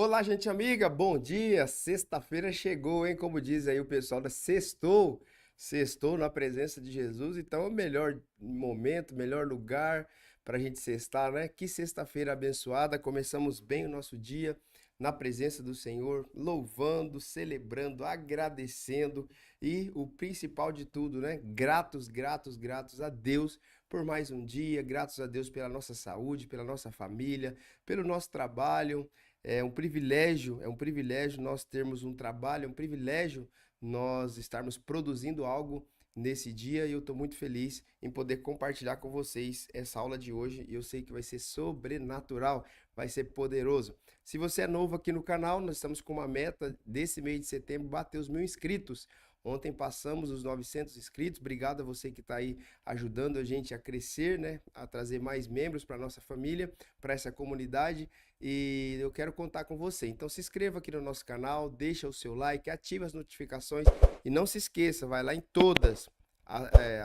Olá, gente amiga, bom dia. Sexta-feira chegou, hein? Como diz aí o pessoal da Sextou. Sextou na presença de Jesus, então é o melhor momento, melhor lugar para a gente sextar, né? Que sexta-feira abençoada. Começamos bem o nosso dia na presença do Senhor, louvando, celebrando, agradecendo e o principal de tudo, né? Gratos, gratos, gratos a Deus por mais um dia, gratos a Deus pela nossa saúde, pela nossa família, pelo nosso trabalho. É um privilégio nós termos um trabalho, é um privilégio nós estarmos produzindo algo nesse dia e eu estou muito feliz em poder compartilhar com vocês essa aula de hoje e eu sei que vai ser sobrenatural, vai ser poderoso. Se você é novo aqui no canal, nós estamos com uma meta desse mês de setembro bater os 1.000 inscritos. Ontem passamos os 900 inscritos. Obrigado a você que está aí ajudando a gente a crescer, né? A trazer mais membros para nossa família, para essa comunidade. E eu quero contar com você. Então se inscreva aqui no nosso canal, deixa o seu like, ativa as notificações e não se esqueça, vai lá em todas,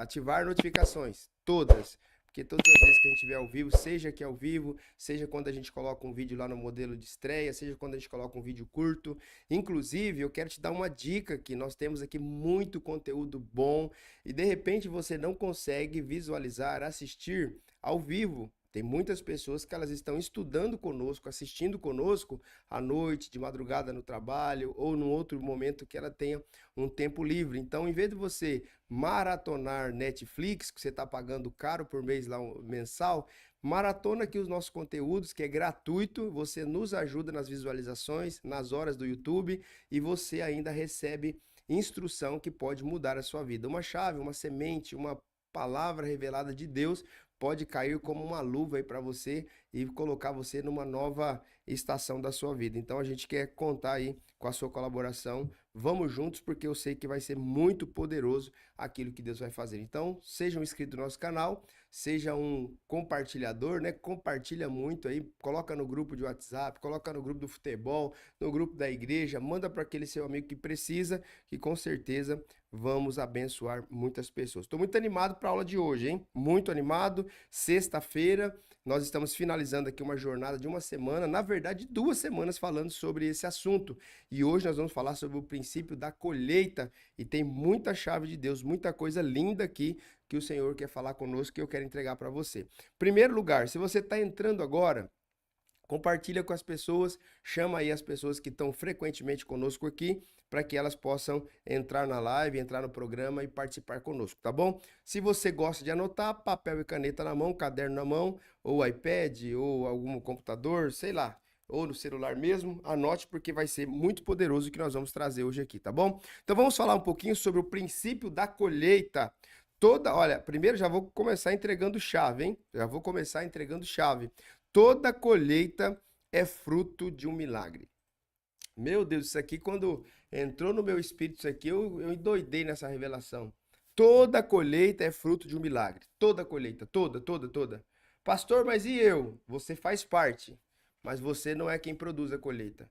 ativar notificações, todas. Porque todas as vezes que a gente estiver ao vivo, seja aqui ao vivo, seja quando a gente coloca um vídeo lá no modelo de estreia, seja quando a gente coloca um vídeo curto. Inclusive, eu quero te dar uma dica que nós temos aqui muito conteúdo bom e de repente você não consegue visualizar, assistir ao vivo. Tem muitas pessoas que elas estão estudando conosco, assistindo conosco à noite, de madrugada no trabalho ou num outro momento que ela tenha um tempo livre. Então, em vez de você maratonar Netflix, que você está pagando caro por mês lá mensal, maratona aqui os nossos conteúdos, que é gratuito, você nos ajuda nas visualizações, nas horas do YouTube e você ainda recebe instrução que pode mudar a sua vida. Uma chave, uma semente, uma palavra revelada de Deus pode cair como uma luva aí para você e colocar você numa nova estação da sua vida. Então a gente quer contar aí com a sua colaboração. Vamos juntos porque eu sei que vai ser muito poderoso aquilo que Deus vai fazer. Então, seja um inscrito no nosso canal, seja um compartilhador, né? Compartilha muito aí, coloca no grupo de WhatsApp, coloca no grupo do futebol, no grupo da igreja, manda para aquele seu amigo que precisa, que com certeza vamos abençoar muitas pessoas. Estou muito animado para a aula de hoje, hein? Muito animado. Sexta-feira, nós estamos finalizando aqui uma jornada de uma semana, na verdade, 2 semanas falando sobre esse assunto. E hoje nós vamos falar sobre o princípio da colheita e tem muita chave de Deus, muita coisa linda aqui que o Senhor quer falar conosco que eu quero entregar para você. Primeiro lugar, se você está entrando agora, compartilha com as pessoas, chama aí as pessoas que estão frequentemente conosco aqui, para que elas possam entrar na live, entrar no programa e participar conosco, tá bom? Se você gosta de anotar, papel e caneta na mão, caderno na mão, ou iPad, ou algum computador, sei lá, ou no celular mesmo, anote porque vai ser muito poderoso o que nós vamos trazer hoje aqui, tá bom? Então vamos falar um pouquinho sobre o princípio da colheita. Olha, primeiro já vou começar entregando chave, hein? Já vou começar entregando chave. Toda colheita é fruto de um milagre. Meu Deus, isso aqui, quando entrou no meu espírito, isso aqui, eu endoidei nessa revelação. Toda colheita é fruto de um milagre. Toda colheita, toda, toda, toda. Pastor, mas e eu? Você faz parte, mas você não é quem produz a colheita.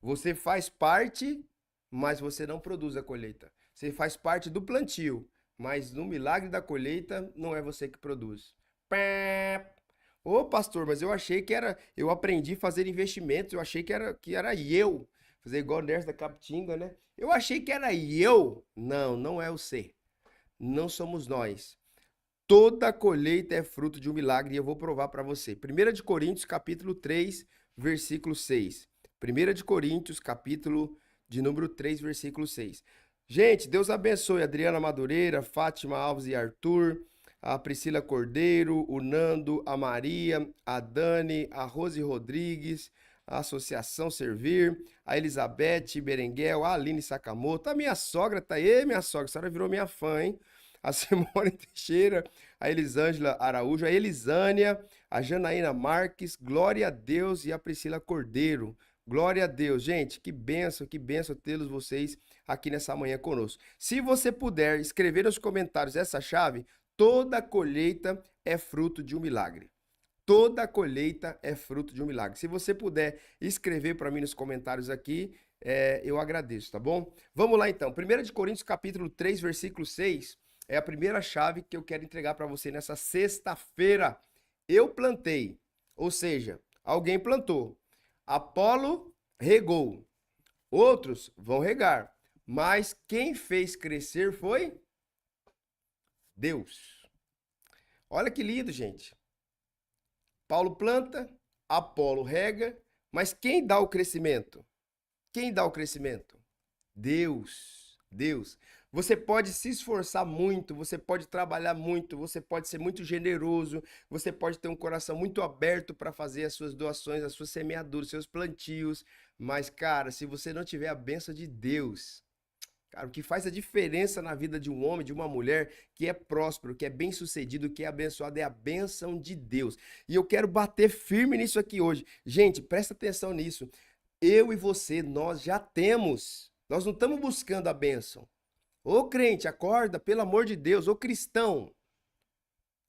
Você faz parte, mas você não produz a colheita. Você faz parte do plantio, mas no milagre da colheita não é você que produz. Pé. Ô, pastor, mas eu achei que era. Eu aprendi a fazer investimentos, eu achei que era eu. Fazer igual o Nerds da Capitinga, né? Eu achei que era eu. Não, não é o você. Não somos nós. Toda colheita é fruto de um milagre e eu vou provar para você. 1 capítulo 3, versículo 6. 1 capítulo de número 3, versículo 6. Gente, Deus abençoe a Adriana Madureira, Fátima Alves e Arthur, a Priscila Cordeiro, o Nando, a Maria, a Dani, a Rose Rodrigues, a Associação Servir, a Elizabeth Berenguel, a Aline Sakamoto, a minha sogra tá aí, minha sogra, a senhora virou minha fã, hein? A Simone Teixeira, a Elisângela Araújo, a Elisânia, a Janaína Marques, glória a Deus e a Priscila Cordeiro. Glória a Deus, gente, que benção tê-los vocês aqui nessa manhã conosco. Se você puder escrever nos comentários essa chave, toda colheita é fruto de um milagre. Toda colheita é fruto de um milagre. Se você puder escrever para mim nos comentários aqui, eu agradeço, tá bom? Vamos lá então. 1 capítulo 3, versículo 6 é a primeira chave que eu quero entregar para você nessa sexta-feira. Eu plantei, ou seja, alguém plantou. Apolo regou. Outros vão regar. Mas quem fez crescer foi Deus. Olha que lindo, gente. Paulo planta, Apolo rega, mas quem dá o crescimento? Quem dá o crescimento? Deus. Deus. Você pode se esforçar muito, você pode trabalhar muito, você pode ser muito generoso, você pode ter um coração muito aberto para fazer as suas doações, as suas semeaduras, seus plantios, mas, cara, se você não tiver a bênção de Deus, cara, o que faz a diferença na vida de um homem, de uma mulher que é próspero, que é bem-sucedido, que é abençoado, é a bênção de Deus. E eu quero bater firme nisso aqui hoje. Gente, presta atenção nisso. Eu e você, nós já temos. Nós não estamos buscando a bênção. Ô crente, acorda, pelo amor de Deus. Ô cristão,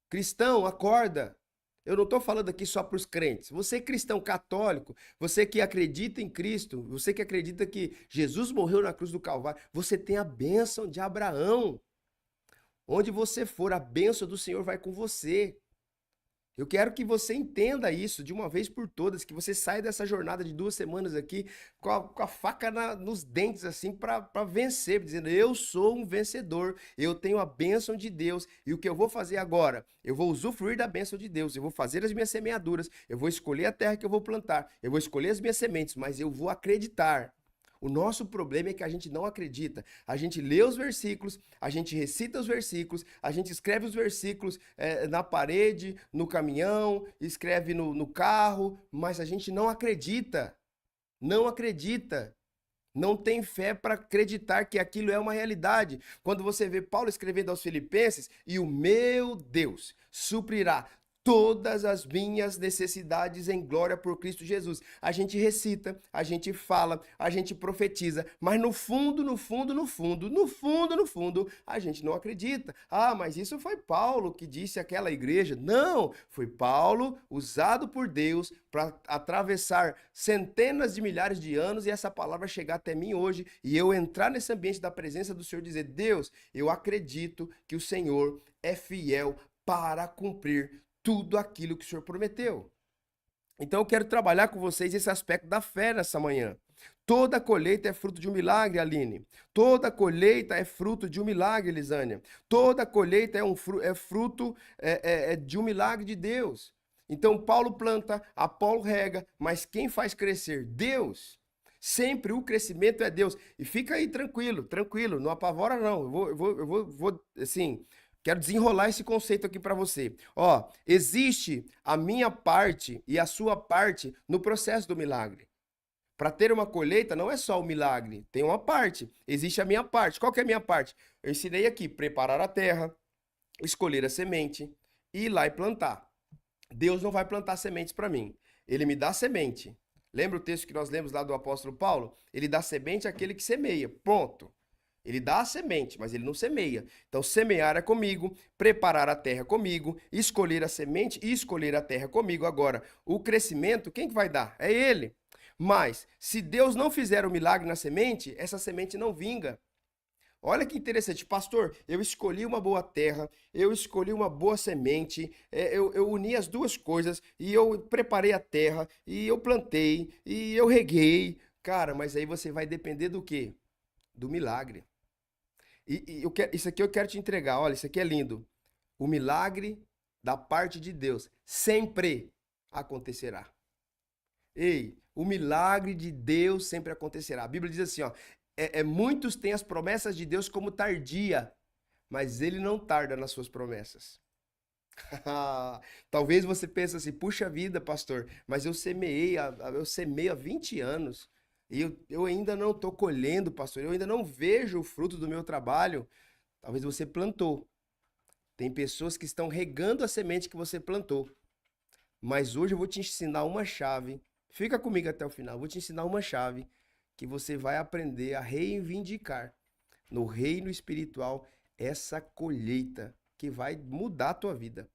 cristão, acorda. Eu não estou falando aqui só para os crentes. Você cristão católico, você que acredita em Cristo, você que acredita que Jesus morreu na cruz do Calvário, você tem a bênção de Abraão. Onde você for, a bênção do Senhor vai com você. Eu quero que você entenda isso de uma vez por todas, que você saia dessa jornada de 2 semanas aqui com a faca nos dentes, assim, para vencer, dizendo: eu sou um vencedor, eu tenho a bênção de Deus, e o que eu vou fazer agora? Eu vou usufruir da bênção de Deus, eu vou fazer as minhas semeaduras, eu vou escolher a terra que eu vou plantar, eu vou escolher as minhas sementes, mas eu vou acreditar. O nosso problema é que a gente não acredita. A gente lê os versículos, a gente recita os versículos, a gente escreve os versículos na parede, no caminhão, escreve no carro, mas a gente não acredita. Não acredita. Não tem fé para acreditar que aquilo é uma realidade. Quando você vê Paulo escrevendo aos Filipenses, e o meu Deus suprirá todas as minhas necessidades em glória por Cristo Jesus. A gente recita, a gente fala, a gente profetiza, mas no fundo, a gente não acredita. Ah, mas isso foi Paulo que disse àquela igreja. Não, foi Paulo usado por Deus para atravessar centenas de milhares de anos e essa palavra chegar até mim hoje e eu entrar nesse ambiente da presença do Senhor e dizer: Deus, eu acredito que o Senhor é fiel para cumprir tudo aquilo que o Senhor prometeu. Então eu quero trabalhar com vocês esse aspecto da fé nessa manhã. Toda colheita é fruto de um milagre, Aline. Toda colheita é fruto de um milagre, Elisânia. Toda colheita é fruto de um milagre de Deus. Então Paulo planta, Apolo rega, mas quem faz crescer? Deus. Sempre o crescimento é Deus. E fica aí tranquilo, tranquilo, não apavora não. Eu vou assim, quero desenrolar esse conceito aqui para você. Ó, existe a minha parte e a sua parte no processo do milagre. Para ter uma colheita não é só o milagre, tem uma parte. Existe a minha parte. Qual que é a minha parte? Eu ensinei aqui: preparar a terra, escolher a semente, ir lá e plantar. Deus não vai plantar sementes para mim. Ele me dá semente. Lembra o texto que nós lemos lá do apóstolo Paulo? Ele dá semente àquele que semeia. Ponto. Ele dá a semente, mas ele não semeia. Então, semear é comigo, preparar a terra comigo, escolher a semente e escolher a terra comigo. Agora, o crescimento, quem que vai dar? É ele. Mas, se Deus não fizer o milagre na semente, essa semente não vinga. Olha que interessante, pastor, eu escolhi uma boa terra, eu escolhi uma boa semente, eu uni as duas coisas, e eu preparei a terra, e eu plantei, e eu reguei. Cara, mas aí você vai depender do quê? Do milagre. Isso aqui eu quero te entregar, olha, isso aqui é lindo. O milagre da parte de Deus sempre acontecerá. Ei, o milagre de Deus sempre acontecerá. A Bíblia diz assim, ó, muitos têm as promessas de Deus como tardia, mas ele não tarda nas suas promessas. Talvez você pense assim: puxa vida, pastor, mas eu semeio há 20 anos e eu ainda não estou colhendo, pastor, eu ainda não vejo o fruto do meu trabalho. Talvez você plantou. Tem pessoas que estão regando a semente que você plantou. Mas hoje eu vou te ensinar uma chave. Fica comigo até o final. Eu vou te ensinar uma chave que você vai aprender a reivindicar no reino espiritual essa colheita que vai mudar a tua vida.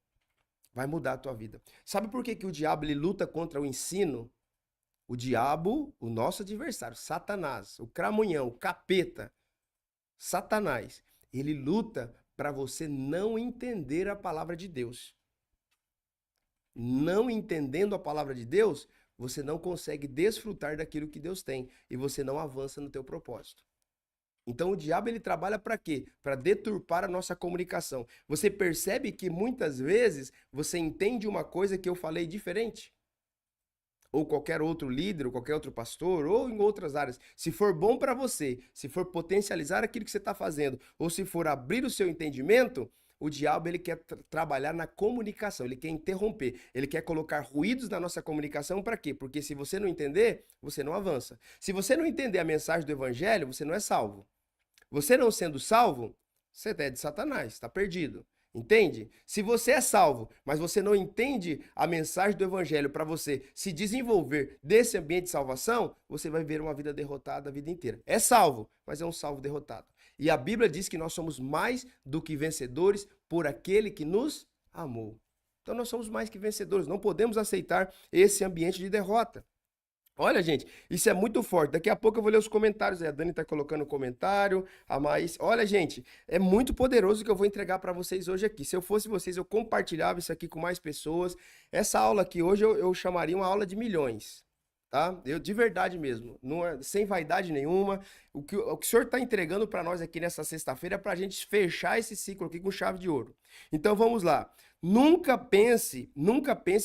Vai mudar a tua vida. Sabe por que que o diabo ele luta contra o ensino? O diabo, o nosso adversário, Satanás, o cramunhão, o capeta, Satanás, ele luta para você não entender a palavra de Deus. Não entendendo a palavra de Deus, você não consegue desfrutar daquilo que Deus tem e você não avança no teu propósito. Então o diabo ele trabalha para quê? Para deturpar a nossa comunicação. Você percebe que muitas vezes você entende uma coisa que eu falei diferente? Ou qualquer outro líder, ou qualquer outro pastor, ou em outras áreas. Se for bom para você, se for potencializar aquilo que você está fazendo, ou se for abrir o seu entendimento, o diabo ele quer trabalhar na comunicação, ele quer interromper, ele quer colocar ruídos na nossa comunicação para quê? Porque se você não entender, você não avança. Se você não entender a mensagem do evangelho, você não é salvo. Você não sendo salvo, você é de Satanás, está perdido. Entende? Se você é salvo, mas você não entende a mensagem do evangelho para você se desenvolver desse ambiente de salvação, você vai ver uma vida derrotada a vida inteira. É salvo, mas é um salvo derrotado. E a Bíblia diz que nós somos mais do que vencedores por aquele que nos amou. Então nós somos mais que vencedores, não podemos aceitar esse ambiente de derrota. Olha, gente, isso é muito forte. Daqui a pouco eu vou ler os comentários. A Dani tá colocando um comentário, a Maís. Olha, gente, é muito poderoso o que eu vou entregar para vocês hoje aqui. Se eu fosse vocês, eu compartilhava isso aqui com mais pessoas. Essa aula aqui hoje eu chamaria uma aula de milhões, tá? Eu de verdade mesmo, não é, sem vaidade nenhuma. O que o senhor está entregando para nós aqui nessa sexta-feira é para a gente fechar esse ciclo aqui com chave de ouro. Então vamos lá. Nunca pense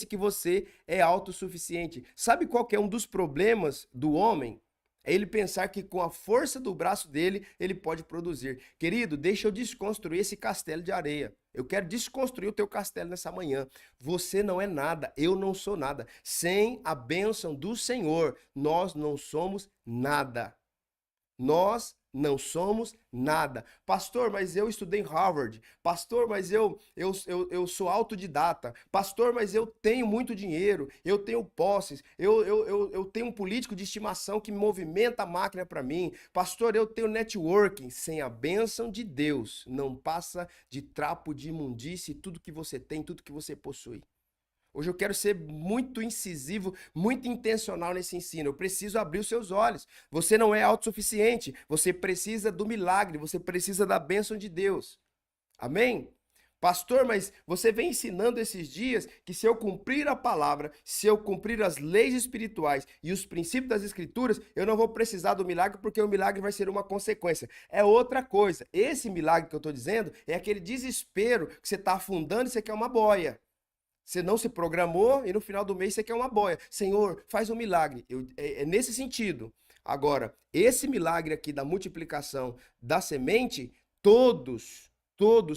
que você é autossuficiente. Sabe qual que é um dos problemas do homem? É ele pensar que com a força do braço dele, ele pode produzir. Querido, deixa eu desconstruir esse castelo de areia. Eu quero desconstruir o teu castelo nessa manhã. Você não é nada, eu não sou nada. Sem a bênção do Senhor, nós não somos nada. Nós não somos nada. Pastor, mas eu estudei em Harvard. Pastor, mas eu sou autodidata. Pastor, mas eu tenho muito dinheiro. Eu tenho posses. Eu tenho um político de estimação que movimenta a máquina para mim. Pastor, eu tenho networking. Sem a bênção de Deus, não passa de trapo de imundície tudo que você tem, tudo que você possui. Hoje eu quero ser muito incisivo, muito intencional nesse ensino. Eu preciso abrir os seus olhos. Você não é autossuficiente. Você precisa do milagre. Você precisa da bênção de Deus. Amém? Pastor, mas você vem ensinando esses dias que se eu cumprir a palavra, se eu cumprir as leis espirituais e os princípios das escrituras, eu não vou precisar do milagre porque o milagre vai ser uma consequência. É outra coisa. Esse milagre que eu estou dizendo é aquele desespero que você está afundando e você quer uma boia. Você não se programou e no final do mês você quer uma boia. Senhor, faz um milagre. É nesse sentido. Agora, esse milagre aqui da multiplicação da semente, todos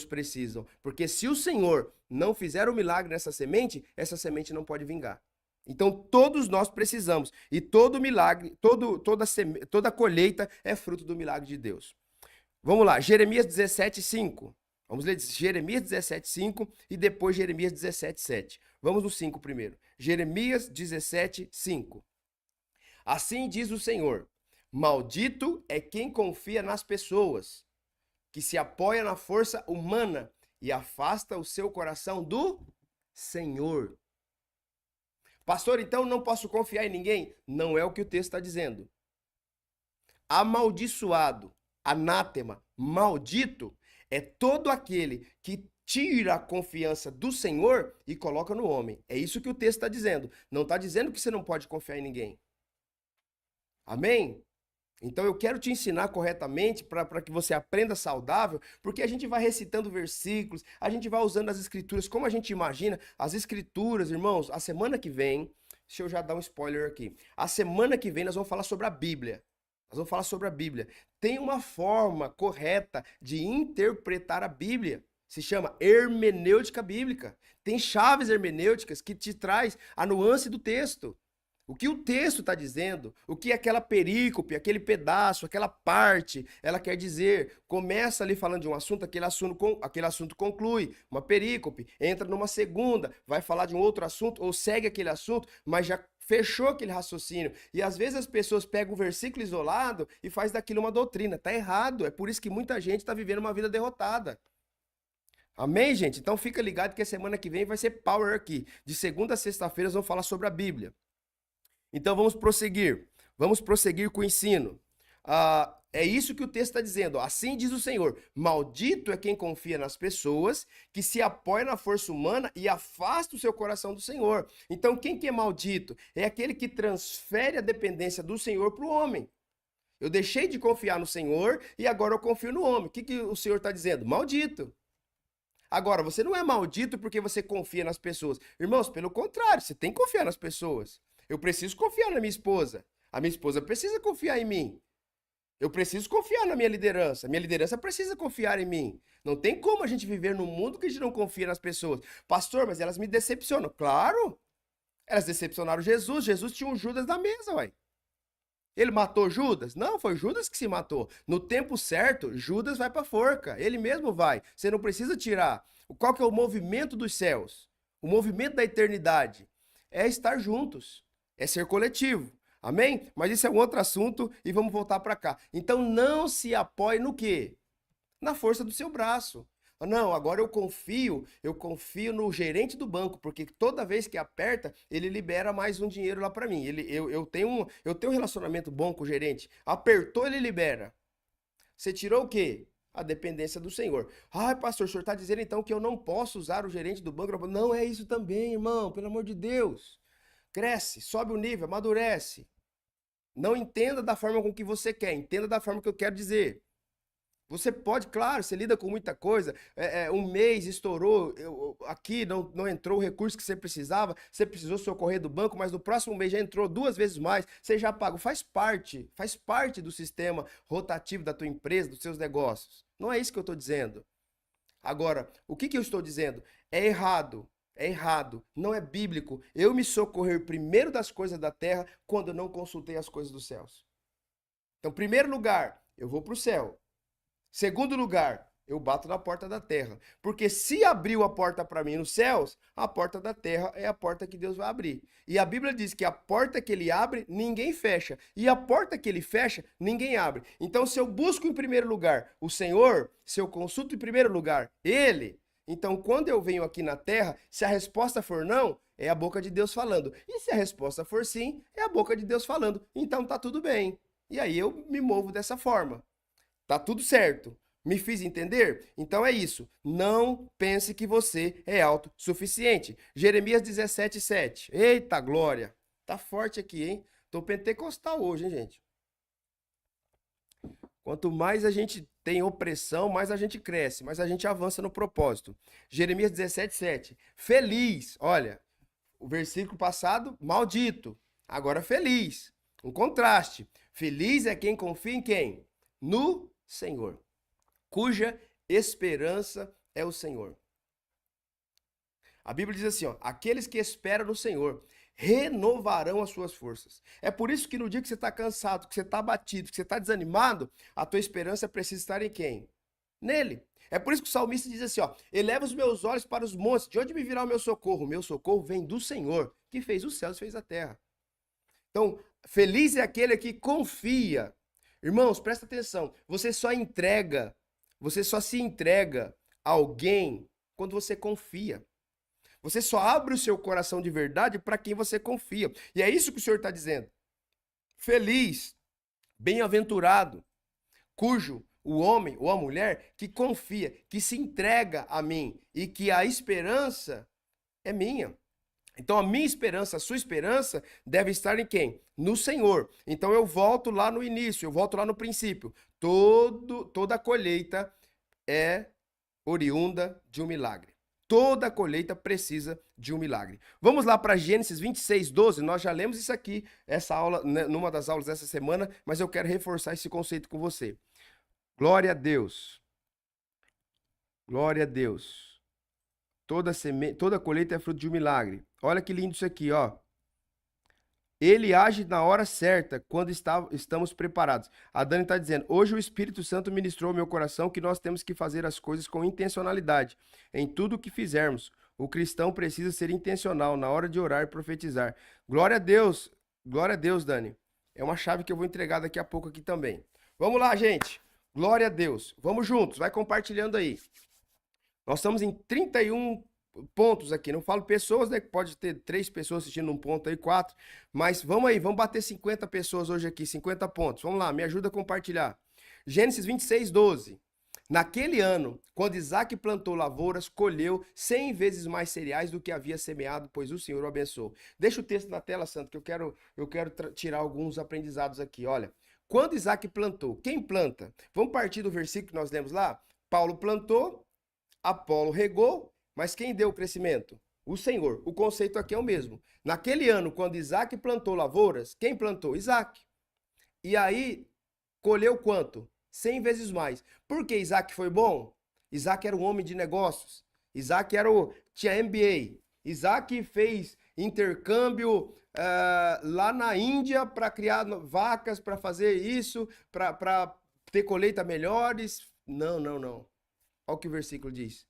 precisam. Porque se o Senhor não fizer o milagre nessa semente, essa semente não pode vingar. Então, todos nós precisamos. E todo milagre, toda colheita é fruto do milagre de Deus. Vamos lá, Jeremias 17:5. Vamos ler Jeremias 17:5 e depois Jeremias 17:7. Vamos no 5 primeiro. Jeremias 17:5. Assim diz o Senhor: maldito é quem confia nas pessoas, que se apoia na força humana e afasta o seu coração do Senhor. Pastor, então não posso confiar em ninguém? Não é o que o texto está dizendo. Amaldiçoado, anátema, maldito é todo aquele que tira a confiança do Senhor e coloca no homem. É isso que o texto está dizendo. Não está dizendo que você não pode confiar em ninguém. Amém? Então eu quero te ensinar corretamente para que você aprenda saudável, porque a gente vai recitando versículos, a gente vai usando as escrituras como a gente imagina. As escrituras, irmãos, a semana que vem, deixa eu já dar um spoiler aqui. A semana que vem nós vamos falar sobre a Bíblia. Nós vamos falar sobre a Bíblia. Tem uma forma correta de interpretar a Bíblia. Se chama hermenêutica bíblica. Tem chaves hermenêuticas que te traz a nuance do texto. O que o texto está dizendo, o que aquela perícope, aquele pedaço, aquela parte, ela quer dizer. Começa ali falando de um assunto, aquele assunto conclui, uma perícope, entra numa segunda, vai falar de um outro assunto, ou segue aquele assunto, mas já fechou aquele raciocínio. E às vezes as pessoas pegam um versículo isolado e faz daquilo uma doutrina. Tá errado. É por isso que muita gente está vivendo uma vida derrotada. Amém, gente? Então fica ligado que a semana que vem vai ser power aqui. De segunda a sexta-feira nós vamos falar sobre a Bíblia. Então vamos prosseguir. Vamos prosseguir com o ensino. é isso que o texto está dizendo. Assim diz o Senhor: maldito é quem confia nas pessoas, que se apoia na força humana e afasta o seu coração do Senhor. Então, quem que é maldito? É aquele que transfere a dependência do Senhor para o homem. Eu deixei de confiar no Senhor e agora eu confio no homem. O que o Senhor está dizendo? Maldito. Agora, você não é maldito porque você confia nas pessoas. Irmãos, pelo contrário, você tem que confiar nas pessoas. Eu preciso confiar na minha esposa. A minha esposa precisa confiar em mim. Eu preciso confiar na minha liderança. Minha liderança precisa confiar em mim. Não tem como a gente viver num mundo que a gente não confia nas pessoas. Pastor, mas elas me decepcionam. Claro! Elas decepcionaram Jesus. Jesus tinha um Judas na mesa, ué. Ele matou Judas? Não, foi Judas que se matou. No tempo certo, Judas vai para a forca. Ele mesmo vai. Você não precisa tirar. Qual que é o movimento dos céus? O movimento da eternidade é estar juntos. É ser coletivo. Amém? Mas isso é um outro assunto e vamos voltar para cá. Então não se apoie no quê? Na força do seu braço. Não, agora eu confio no gerente do banco, porque toda vez que aperta, ele libera mais um dinheiro lá para mim. Eu tenho um relacionamento bom com o gerente. Apertou, ele libera. Você tirou o quê? A dependência do Senhor. Ai, pastor, o senhor está dizendo então que eu não posso usar o gerente do banco? Não é isso também, irmão, pelo amor de Deus. Cresce, sobe o nível, amadurece. Não entenda da forma com que você quer, entenda da forma que eu quero dizer. Você pode, claro, você lida com muita coisa. Um mês estourou, aqui não entrou o recurso que você precisou socorrer do banco, mas no próximo mês já entrou 2 vezes mais, você já pagou. Faz parte do sistema rotativo da tua empresa, dos seus negócios. Não é isso que eu estou dizendo. Agora, o que eu estou dizendo? É errado, não é bíblico eu me socorrer primeiro das coisas da terra quando eu não consultei as coisas dos céus. Então, primeiro lugar, eu vou para o céu. Segundo lugar, eu bato na porta da terra. Porque se abriu a porta para mim nos céus, a porta da terra é a porta que Deus vai abrir. E a Bíblia diz que a porta que ele abre, ninguém fecha. E a porta que ele fecha, ninguém abre. Então, se eu busco em primeiro lugar o Senhor, se eu consulto em primeiro lugar Ele, então quando eu venho aqui na terra, se a resposta for não, é a boca de Deus falando. E se a resposta for sim, é a boca de Deus falando. Então tá tudo bem. E aí eu me movo dessa forma. Tá tudo certo. Me fiz entender? Então é isso. Não pense que você é autossuficiente. Jeremias 17:7. Eita glória. Tá forte aqui, hein? Tô pentecostal hoje, hein, gente? Quanto mais a gente tem opressão, mais a gente cresce, mais a gente avança no propósito. Jeremias 17:7. Feliz. Olha, o versículo passado, maldito. Agora feliz. Um contraste. Feliz é quem confia em quem? No Senhor, cuja esperança é o Senhor. A Bíblia diz assim, ó, aqueles que esperam no Senhor renovarão as suas forças. É por isso que no dia que você está cansado, que você está abatido, que você está desanimado, a tua esperança precisa estar em quem? Nele. É por isso que o salmista diz assim, ó, eleva os meus olhos para os montes, de onde me virá o meu socorro? O meu socorro vem do Senhor, que fez os céus e fez a terra. Então, feliz é aquele que confia. Irmãos, presta atenção, você só se entrega a alguém quando você confia. Você só abre o seu coração de verdade para quem você confia. E é isso que o Senhor está dizendo. Feliz, bem-aventurado, cujo o homem ou a mulher que confia, que se entrega a mim e que a esperança é minha. Então a minha esperança, a sua esperança deve estar em quem? No Senhor. Então eu volto lá no início, eu volto lá no princípio. Toda colheita é oriunda de um milagre. Toda colheita precisa de um milagre. Vamos lá para Gênesis 26:12. Nós já lemos isso aqui, essa aula, né, numa das aulas dessa semana, mas eu quero reforçar esse conceito com você. Glória a Deus. Glória a Deus. Toda colheita é fruto de um milagre. Olha que lindo isso aqui, ó. Ele age na hora certa, quando estamos preparados. A Dani está dizendo, hoje o Espírito Santo ministrou ao meu coração que nós temos que fazer as coisas com intencionalidade. Em tudo o que fizermos, o cristão precisa ser intencional na hora de orar e profetizar. Glória a Deus, Dani. É uma chave que eu vou entregar daqui a pouco aqui também. Vamos lá, gente. Glória a Deus. Vamos juntos, vai compartilhando aí. Nós estamos em 31 pontos aqui. Não falo pessoas, né? Pode ter 3 pessoas assistindo um ponto aí, 4. Mas vamos aí, vamos bater 50 pessoas hoje aqui, 50 pontos. Vamos lá, me ajuda a compartilhar. Gênesis 26, 12. Naquele ano, quando Isaac plantou lavouras, colheu 100 vezes mais cereais do que havia semeado, pois o Senhor o abençoou. Deixa o texto na tela, Santo, que eu quero tirar alguns aprendizados aqui. Olha, quando Isaac plantou, quem planta? Vamos partir do versículo que nós lemos lá? Paulo plantou, Apolo regou, mas quem deu o crescimento? O Senhor. O conceito aqui é o mesmo. Naquele ano, quando Isaac plantou lavouras, quem plantou? Isaac. E aí, colheu quanto? 100 vezes mais. Por que Isaac foi bom? Isaac era um homem de negócios. Isaac tinha MBA. Isaac fez intercâmbio lá na Índia para criar vacas, para fazer isso, para ter colheita melhores. Não. Olha o que o versículo diz.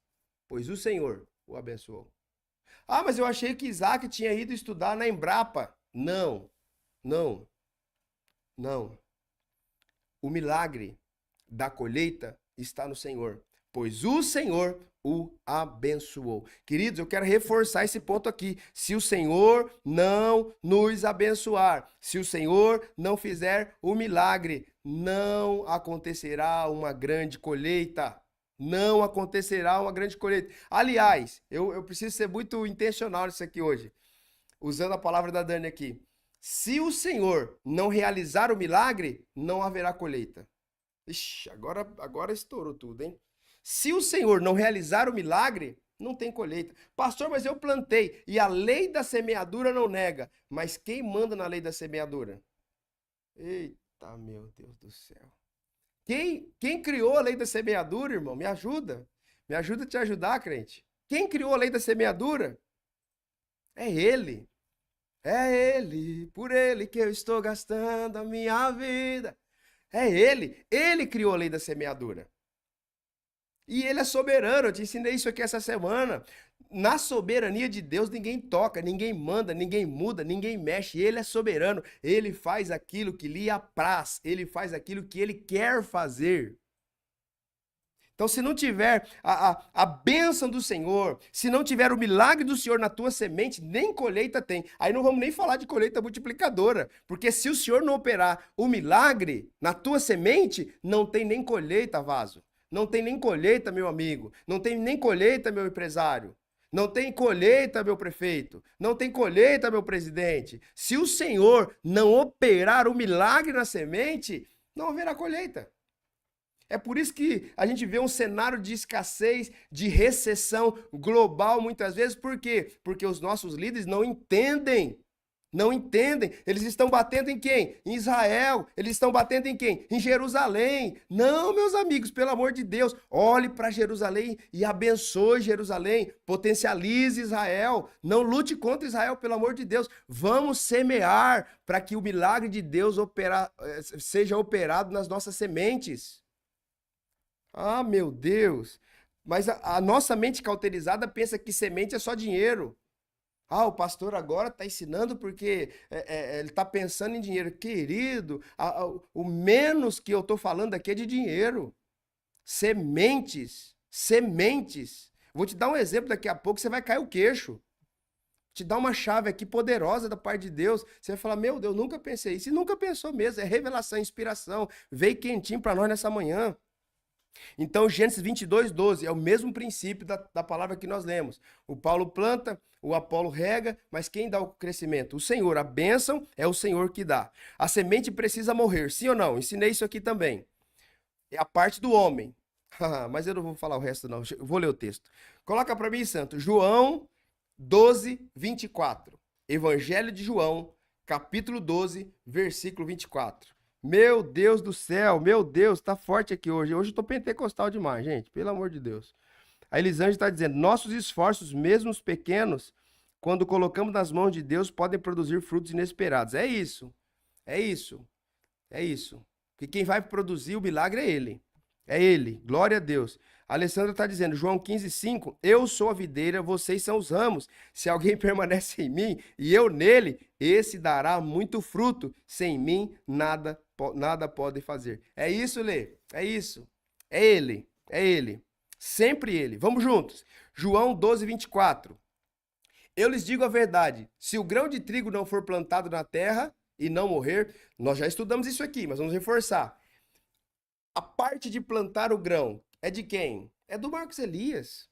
Pois o Senhor o abençoou. Ah, mas eu achei que Isaac tinha ido estudar na Embrapa. Não. O milagre da colheita está no Senhor, pois o Senhor o abençoou. Queridos, eu quero reforçar esse ponto aqui. Se o Senhor não nos abençoar, se o Senhor não fizer o milagre, não acontecerá uma grande colheita. Não acontecerá uma grande colheita. Aliás, eu preciso ser muito intencional nisso aqui hoje, usando a palavra da Dani aqui. Se o Senhor não realizar o milagre, não haverá colheita. Ixi, agora estourou tudo, hein? Se o Senhor não realizar o milagre, não tem colheita. Pastor, mas eu plantei e a lei da semeadura não nega. Mas quem manda na lei da semeadura? Eita, meu Deus do céu. Quem criou a lei da semeadura, irmão? Me ajuda. Me ajuda a te ajudar, crente. Quem criou a lei da semeadura? É Ele. É Ele, por Ele que eu estou gastando a minha vida. É Ele criou a lei da semeadura. E Ele é soberano, eu te ensinei isso aqui essa semana. Na soberania de Deus ninguém toca, ninguém manda, ninguém muda, ninguém mexe. Ele é soberano, Ele faz aquilo que lhe apraz, Ele faz aquilo que Ele quer fazer. Então, se não tiver a bênção do Senhor, se não tiver o milagre do Senhor na tua semente, nem colheita tem. Aí não vamos nem falar de colheita multiplicadora, porque se o Senhor não operar o milagre na tua semente, não tem nem colheita, vaso. Não tem nem colheita, meu amigo. Não tem nem colheita, meu empresário. Não tem colheita, meu prefeito. Não tem colheita, meu presidente. Se o Senhor não operar o milagre na semente, não haverá colheita. É por isso que a gente vê um cenário de escassez, de recessão global muitas vezes. Por quê? Porque os nossos líderes não entendem. Não entendem. Eles estão batendo em quem? Em Israel. Eles estão batendo em quem? Em Jerusalém. Não, meus amigos, pelo amor de Deus. Olhe para Jerusalém e abençoe Jerusalém. Potencialize Israel. Não lute contra Israel, pelo amor de Deus. Vamos semear para que o milagre de Deus seja operado nas nossas sementes. Ah, meu Deus! Mas a nossa mente cauterizada pensa que semente é só dinheiro. Ah, o pastor agora está ensinando porque ele está pensando em dinheiro. Querido, o menos que eu estou falando aqui é de dinheiro. Sementes. Vou te dar um exemplo daqui a pouco, você vai cair o queixo. Te dar uma chave aqui poderosa da parte de Deus. Você vai falar, meu Deus, nunca pensei isso. E nunca pensou mesmo, é revelação, inspiração. Veio quentinho para nós nessa manhã. Então, Gênesis 22, 12 é o mesmo princípio da palavra que nós lemos. O Paulo planta, o Apolo rega, mas quem dá o crescimento? O Senhor. A bênção é o Senhor que dá. A semente precisa morrer, sim ou não? Ensinei isso aqui também. É a parte do homem. Mas eu não vou falar o resto não, eu vou ler o texto. Coloca para mim, santo, João 12, 24. Evangelho de João, capítulo 12, versículo 24. Meu Deus do céu, meu Deus, tá forte aqui hoje. Hoje eu tô pentecostal demais, gente, pelo amor de Deus. A Elisângela está dizendo, nossos esforços, mesmo os pequenos, quando colocamos nas mãos de Deus, podem produzir frutos inesperados. É isso. Porque quem vai produzir o milagre é Ele. É Ele, glória a Deus. A Alessandra está dizendo, João 15, 5, eu sou a videira, vocês são os ramos. Se alguém permanece em mim e eu nele, esse dará muito fruto. Sem mim, nada pode fazer. É isso, Lê, é isso. É Ele. Sempre ele. Vamos juntos. João 12, 24. Eu lhes digo a verdade, se o grão de trigo não for plantado na terra e não morrer, nós já estudamos isso aqui, mas vamos reforçar. A parte de plantar o grão é de quem? É do Marcos Elias.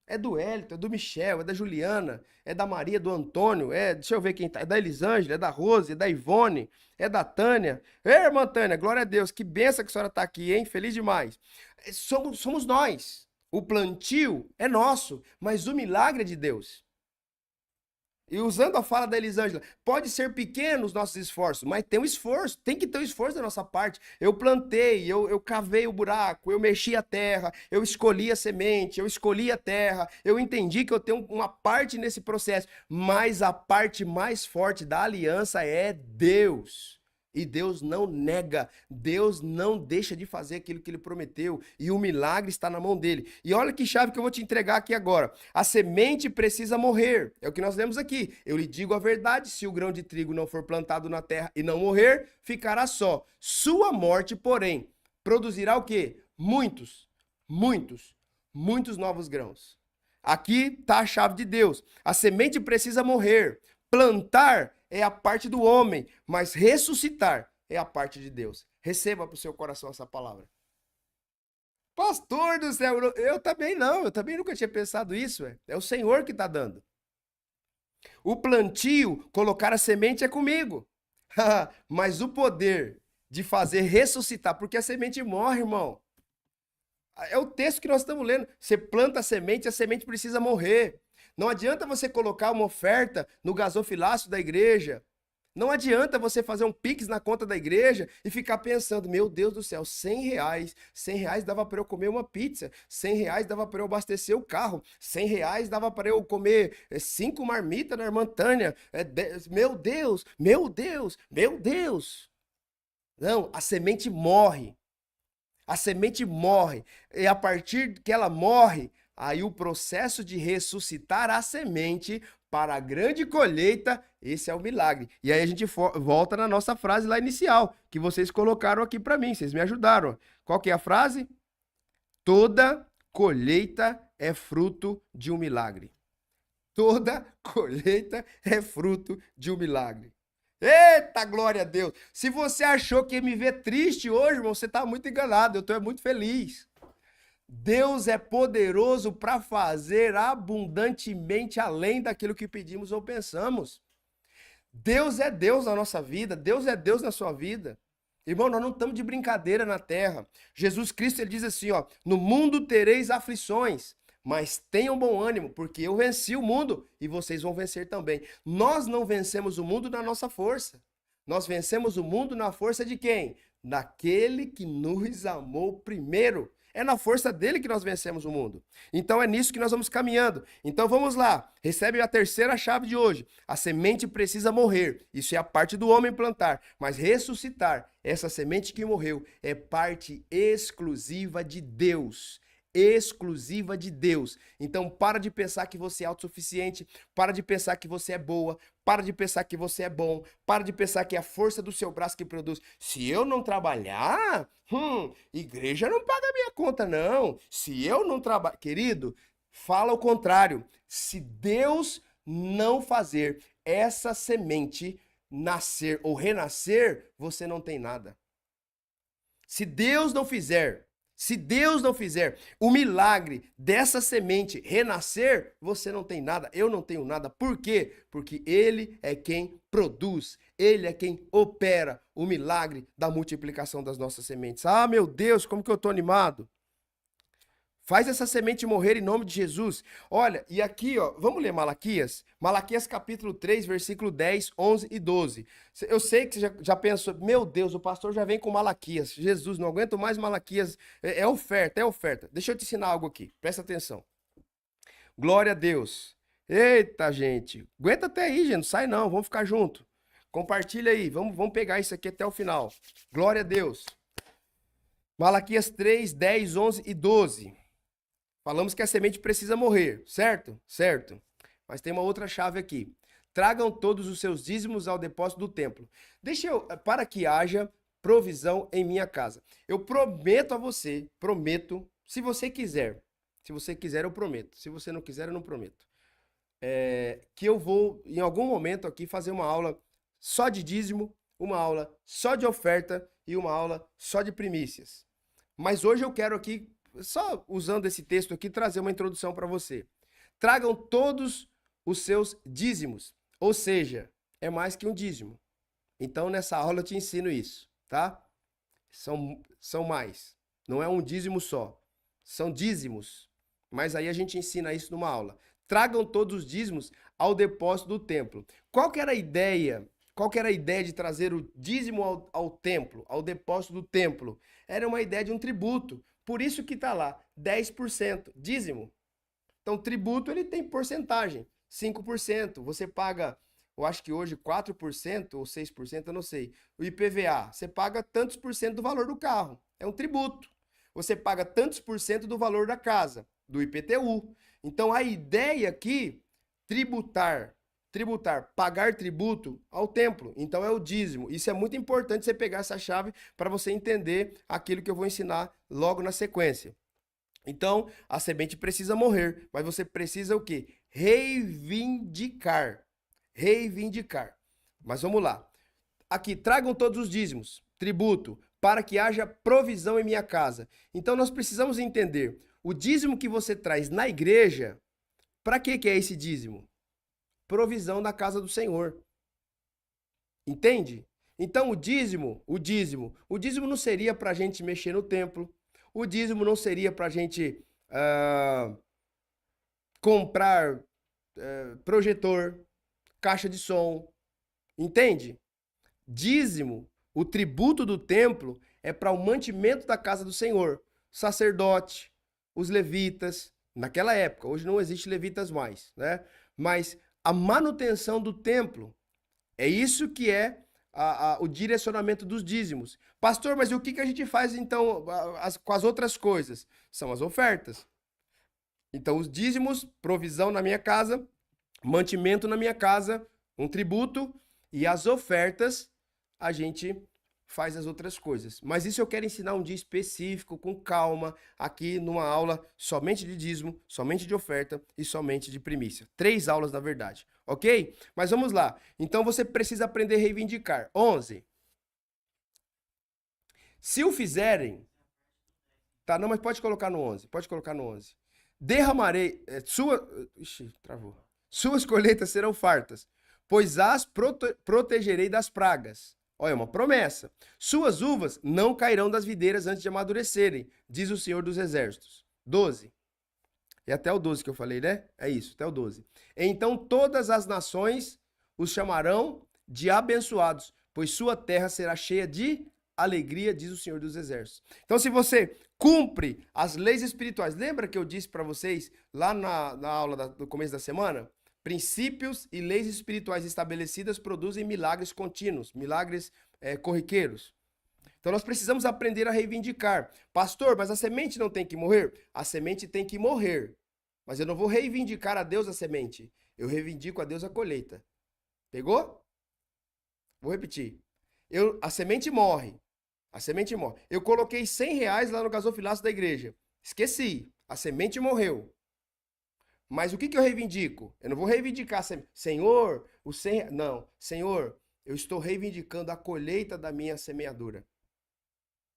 É do Hélito, é do Michel, é da Juliana, é da Maria, do Antônio, deixa eu ver quem tá, é da Elisângela, é da Rose, é da Ivone, é da Tânia. Ei, irmã Tânia, glória a Deus, que benção que a senhora tá aqui, hein? Feliz demais. Somos nós. O plantio é nosso, mas o milagre é de Deus. E usando a fala da Elisângela, pode ser pequeno os nossos esforços, mas tem um esforço, tem que ter um esforço da nossa parte. Eu plantei, eu cavei o buraco, eu mexi a terra, eu escolhi a semente, eu escolhi a terra, eu entendi que eu tenho uma parte nesse processo, mas a parte mais forte da aliança é Deus. E Deus não nega, Deus não deixa de fazer aquilo que ele prometeu, e o milagre está na mão dele. E olha que chave que eu vou te entregar aqui agora. A semente precisa morrer, é o que nós lemos aqui. Eu lhe digo a verdade, se o grão de trigo não for plantado na terra e não morrer, ficará só. Sua morte, porém, produzirá o quê? Muitos novos grãos. Aqui está a chave de Deus. A semente precisa morrer. Plantar é a parte do homem, mas ressuscitar é a parte de Deus. Receba para o seu coração essa palavra. Pastor do céu, eu também não, eu também nunca tinha pensado isso. É o Senhor que está dando. O plantio, colocar a semente é comigo. Mas o poder de fazer ressuscitar, porque a semente morre, irmão. É o texto que nós estamos lendo. Você planta a semente precisa morrer. Não adianta você colocar uma oferta no gasofilácio da igreja. Não adianta você fazer um Pix na conta da igreja e ficar pensando, meu Deus do céu, R$ 100 dava para eu comer uma pizza, R$ 100 dava para eu abastecer o carro, R$ 100 dava para eu comer 5 marmitas na irmã Tânia. Meu Deus, meu Deus, meu Deus. Não, a semente morre. A semente morre. E a partir que ela morre, aí o processo de ressuscitar a semente para a grande colheita, esse é o milagre. E aí a gente volta na nossa frase lá inicial, que vocês colocaram aqui para mim, vocês me ajudaram. Qual que é a frase? Toda colheita é fruto de um milagre. Toda colheita é fruto de um milagre. Eita, glória a Deus! Se você achou que ia me ver triste hoje, irmão, você está muito enganado, eu estou muito feliz. Deus é poderoso para fazer abundantemente além daquilo que pedimos ou pensamos. Deus é Deus na nossa vida, Deus é Deus na sua vida. Irmão, nós não estamos de brincadeira na terra. Jesus Cristo, ele diz assim, ó, no mundo tereis aflições, mas tenham bom ânimo, porque eu venci o mundo e vocês vão vencer também. Nós não vencemos o mundo na nossa força. Nós vencemos o mundo na força de quem? Daquele que nos amou primeiro. É na força dele que nós vencemos o mundo. Então é nisso que nós vamos caminhando. Então vamos lá. Recebe a terceira chave de hoje. A semente precisa morrer. Isso é a parte do homem plantar. Mas ressuscitar, essa semente que morreu, é parte exclusiva de Deus. Exclusiva de Deus. Então para de pensar que você é autossuficiente, para de pensar que você é boa, para de pensar que você é bom, para de pensar que é a força do seu braço que produz. Se eu não trabalhar, igreja não paga minha conta não. Se eu não trabalhar, querido, fala o contrário. Se Deus não fazer essa semente nascer ou renascer, você não tem nada. Se Deus não fizer o milagre dessa semente renascer, você não tem nada, eu não tenho nada. Por quê? Porque Ele é quem produz, Ele é quem opera o milagre da multiplicação das nossas sementes. Ah, meu Deus, como que eu tô animado. Faz essa semente morrer em nome de Jesus. Olha, e aqui, ó, vamos ler Malaquias? Malaquias capítulo 3, versículo 10, 11 e 12. Eu sei que você já pensou, meu Deus, o pastor já vem com Malaquias. Jesus, não aguento mais Malaquias. É oferta, é oferta. Deixa eu te ensinar algo aqui, presta atenção. Glória a Deus. Eita, gente. Aguenta até aí, gente, não sai não, vamos ficar junto. Compartilha aí, vamos pegar isso aqui até o final. Glória a Deus. Malaquias 3, 10, 11 e 12. Falamos que a semente precisa morrer, certo? Certo. Mas tem uma outra chave aqui. Tragam todos os seus dízimos ao depósito do templo. Para que haja provisão em minha casa. Eu prometo a você, se você quiser, Se você quiser, eu prometo. Se você não quiser, eu não prometo. Que eu vou, em algum momento aqui, fazer uma aula só de dízimo, uma aula só de oferta e uma aula só de primícias. Mas hoje eu quero aqui, só usando esse texto aqui, trazer uma introdução para você. Tragam todos os seus dízimos, ou seja, é mais que um dízimo. Então, nessa aula eu te ensino isso, tá? São mais. Não é um dízimo só. São dízimos. Mas aí a gente ensina isso numa aula. Tragam todos os dízimos ao depósito do templo. Qual que era a ideia? Qual que era a ideia de trazer o dízimo ao templo, ao depósito do templo? Era uma ideia de um tributo. Por isso que está lá, 10%, dízimo. Então, tributo, ele tem porcentagem, 5%. Você paga, eu acho que hoje 4% ou 6%, eu não sei. O IPVA, você paga tantos por cento do valor do carro. É um tributo. Você paga tantos por cento do valor da casa, do IPTU. Então, a ideia aqui, tributar, pagar tributo ao templo. Então, é o dízimo. Isso é muito importante você pegar essa chave para você entender aquilo que eu vou ensinar logo na sequência. Então, a semente precisa morrer, mas você precisa o quê? Reivindicar. Reivindicar. Mas vamos lá. Aqui, tragam todos os dízimos, tributo, para que haja provisão em minha casa. Então, nós precisamos entender, o dízimo que você traz na igreja, para que é esse dízimo? Provisão da casa do Senhor. Entende? Então, o dízimo não seria para a gente mexer no templo, o dízimo não seria para a gente comprar projetor, caixa de som, entende? Dízimo, o tributo do templo, é para o mantimento da casa do Senhor. Sacerdote, os levitas, naquela época, hoje não existe levitas mais, né? Mas a manutenção do templo, é isso que é o direcionamento dos dízimos. Pastor, mas o que a gente faz então com as outras coisas? São as ofertas. Então, os dízimos, provisão na minha casa, mantimento na minha casa, um tributo, e as ofertas, a gente faz as outras coisas. Mas isso eu quero ensinar um dia específico, com calma, aqui numa aula somente de dízimo, somente de oferta e somente de primícia. 3 aulas, na verdade. Ok? Mas vamos lá. Então você precisa aprender a reivindicar. 11. Se o fizerem... Tá, não, mas pode colocar no 11. Pode colocar no 11. Derramarei... Ixi, travou. Suas colheitas serão fartas, pois as protegerei das pragas. Olha, é uma promessa. Suas uvas não cairão das videiras antes de amadurecerem, diz o Senhor dos Exércitos. 12. É até o 12 que eu falei, né? É isso, até o 12. Então todas as nações os chamarão de abençoados, pois sua terra será cheia de alegria, diz o Senhor dos Exércitos. Então, se você cumpre as leis espirituais, lembra que eu disse para vocês lá na aula do começo da semana? Princípios e leis espirituais estabelecidas produzem milagres contínuos, milagres corriqueiros. Então nós precisamos aprender a reivindicar. Pastor, mas a semente não tem que morrer? A semente tem que morrer. Mas eu não vou reivindicar a Deus a semente. Eu reivindico a Deus a colheita. Pegou? Vou repetir. A semente morre. A semente morre. Eu coloquei R$100 lá no gasofilaço da igreja. Esqueci. A semente morreu. Mas o que eu reivindico? Eu não vou reivindicar, Senhor, o 100... Não, Senhor, eu estou reivindicando a colheita da minha semeadura.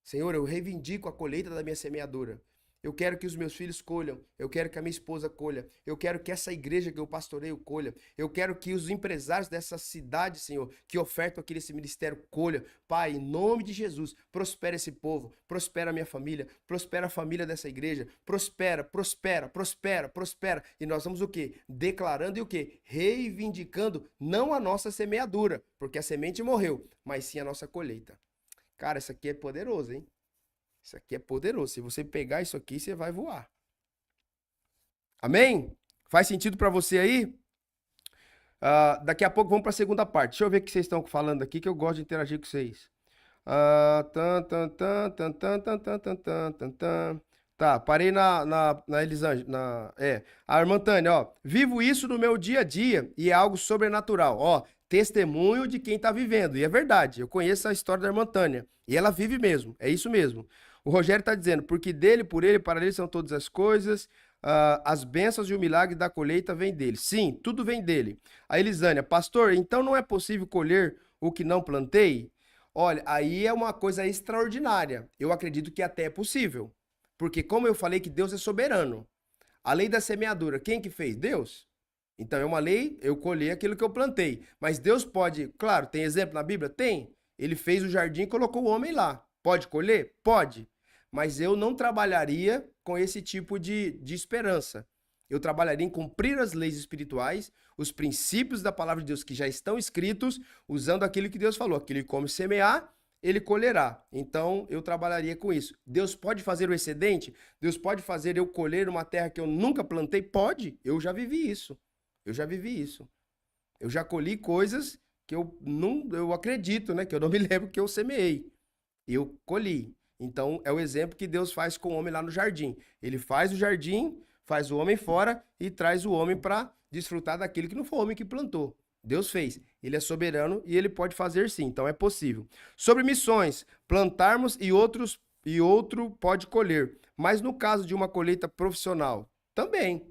Senhor, eu reivindico a colheita da minha semeadura. Eu quero que os meus filhos colham. Eu quero que a minha esposa colha. Eu quero que essa igreja que eu pastoreio colha. Eu quero que os empresários dessa cidade, Senhor, que ofertam aqui nesse ministério, colha. Pai, em nome de Jesus, prospera esse povo. Prospera a minha família. Prospera a família dessa igreja. Prospera, prospera, prospera, prospera. E nós vamos o quê? Declarando e o quê? Reivindicando não a nossa semeadura, porque a semente morreu, mas sim a nossa colheita. Cara, isso aqui é poderoso, hein? Isso aqui é poderoso. Se você pegar isso aqui, você vai voar. Amém? Faz sentido para você aí? Daqui a pouco vamos para a segunda parte. Deixa eu ver o que vocês estão falando aqui, que eu gosto de interagir com vocês. Tá, parei na Elisângela. A irmã Tânia, ó. Vivo isso no meu dia a dia e é algo sobrenatural. Ó, testemunho de quem tá vivendo. E é verdade, eu conheço a história da irmã Tânia. E ela vive mesmo, é isso mesmo. O Rogério tá dizendo, porque dele, por ele, para ele são todas as coisas. as bênçãos e o milagre da colheita vem dele. Sim, tudo vem dele. A Elisânia, pastor, então não é possível colher o que não plantei? Olha, aí é uma coisa extraordinária. Eu acredito que até é possível. Porque como eu falei que Deus é soberano. A lei da semeadura, quem que fez? Deus. Então é uma lei, eu colhi aquilo que eu plantei. Mas Deus pode, claro, tem exemplo na Bíblia? Tem. Ele fez o jardim e colocou o homem lá. Pode colher? Pode. Mas eu não trabalharia com esse tipo de esperança. Eu trabalharia em cumprir as leis espirituais, os princípios da palavra de Deus que já estão escritos, usando aquilo que Deus falou. Aquele que come semear, ele colherá. Então, eu trabalharia com isso. Deus pode fazer o excedente? Deus pode fazer eu colher uma terra que eu nunca plantei? Pode. Eu já vivi isso. Eu já vivi isso. Eu já colhi coisas que eu acredito, né? Que eu não me lembro que eu semeei. Eu colhi. Então, é o exemplo que Deus faz com o homem lá no jardim. Ele faz o jardim, faz o homem fora e traz o homem para desfrutar daquilo que não foi o homem que plantou. Deus fez. Ele é soberano e ele pode fazer sim. Então, é possível. Sobre missões, plantarmos e outro pode colher. Mas no caso de uma colheita profissional, também.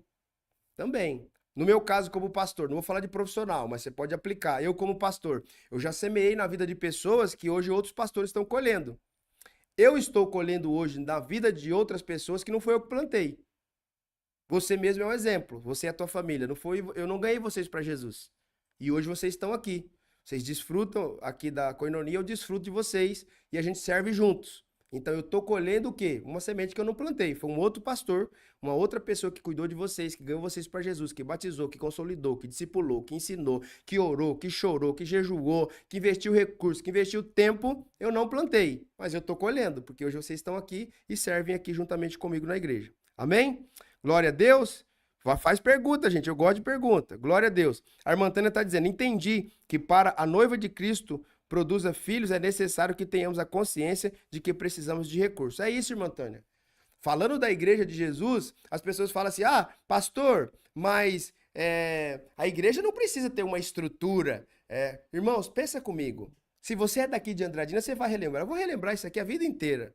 Também. No meu caso, como pastor, não vou falar de profissional, mas você pode aplicar. Eu, como pastor, eu já semeei na vida de pessoas que hoje outros pastores estão colhendo. Eu estou colhendo hoje na vida de outras pessoas que não foi eu que plantei. Você mesmo é um exemplo. Você e a tua família. Não foi, eu não ganhei vocês para Jesus. E hoje vocês estão aqui. Vocês desfrutam aqui da coinonia, eu desfruto de vocês e a gente serve juntos. Então eu estou colhendo o quê? Uma semente que eu não plantei. Foi um outro pastor, uma outra pessoa que cuidou de vocês, que ganhou vocês para Jesus, que batizou, que consolidou, que discipulou, que ensinou, que orou, que chorou, que jejuou, que investiu recursos, que investiu tempo. Eu não plantei, mas eu estou colhendo, porque hoje vocês estão aqui e servem aqui juntamente comigo na igreja. Amém? Glória a Deus. Faz pergunta, gente. Eu gosto de pergunta. Glória a Deus. A irmã Tânia está dizendo: entendi que para a noiva de Cristo produza filhos, é necessário que tenhamos a consciência de que precisamos de recursos. É isso, irmã Tânia. Falando da igreja de Jesus, as pessoas falam assim: ah, pastor, mas a igreja não precisa ter uma estrutura. Irmãos, pensa comigo. Se você é daqui de Andradina, você vai relembrar. Eu vou relembrar isso aqui a vida inteira.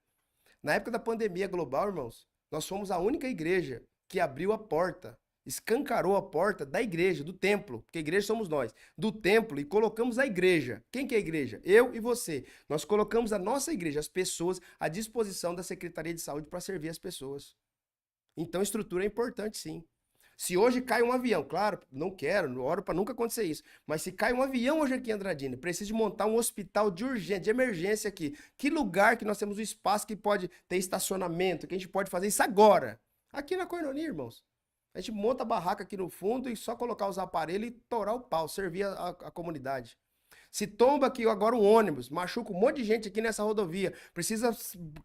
Na época da pandemia global, irmãos, nós fomos a única igreja que abriu a porta, escancarou a porta da igreja, do templo, porque a igreja somos nós, do templo, e colocamos a igreja. Quem que é a igreja? Eu e você. Nós colocamos a nossa igreja, as pessoas, à disposição da Secretaria de Saúde para servir as pessoas. Então, estrutura é importante, sim. Se hoje cai um avião, claro, não quero, oro para nunca acontecer isso, mas se cai um avião hoje aqui em Andradina, precisa de montar um hospital de urgência, de emergência aqui. Que lugar que nós temos um espaço que pode ter estacionamento, que a gente pode fazer isso agora? Aqui na Coinonia, irmãos. A gente monta a barraca aqui no fundo e só colocar os aparelhos e torar o pau, servir a comunidade. Se tomba aqui agora um ônibus, machuca um monte de gente aqui nessa rodovia, precisa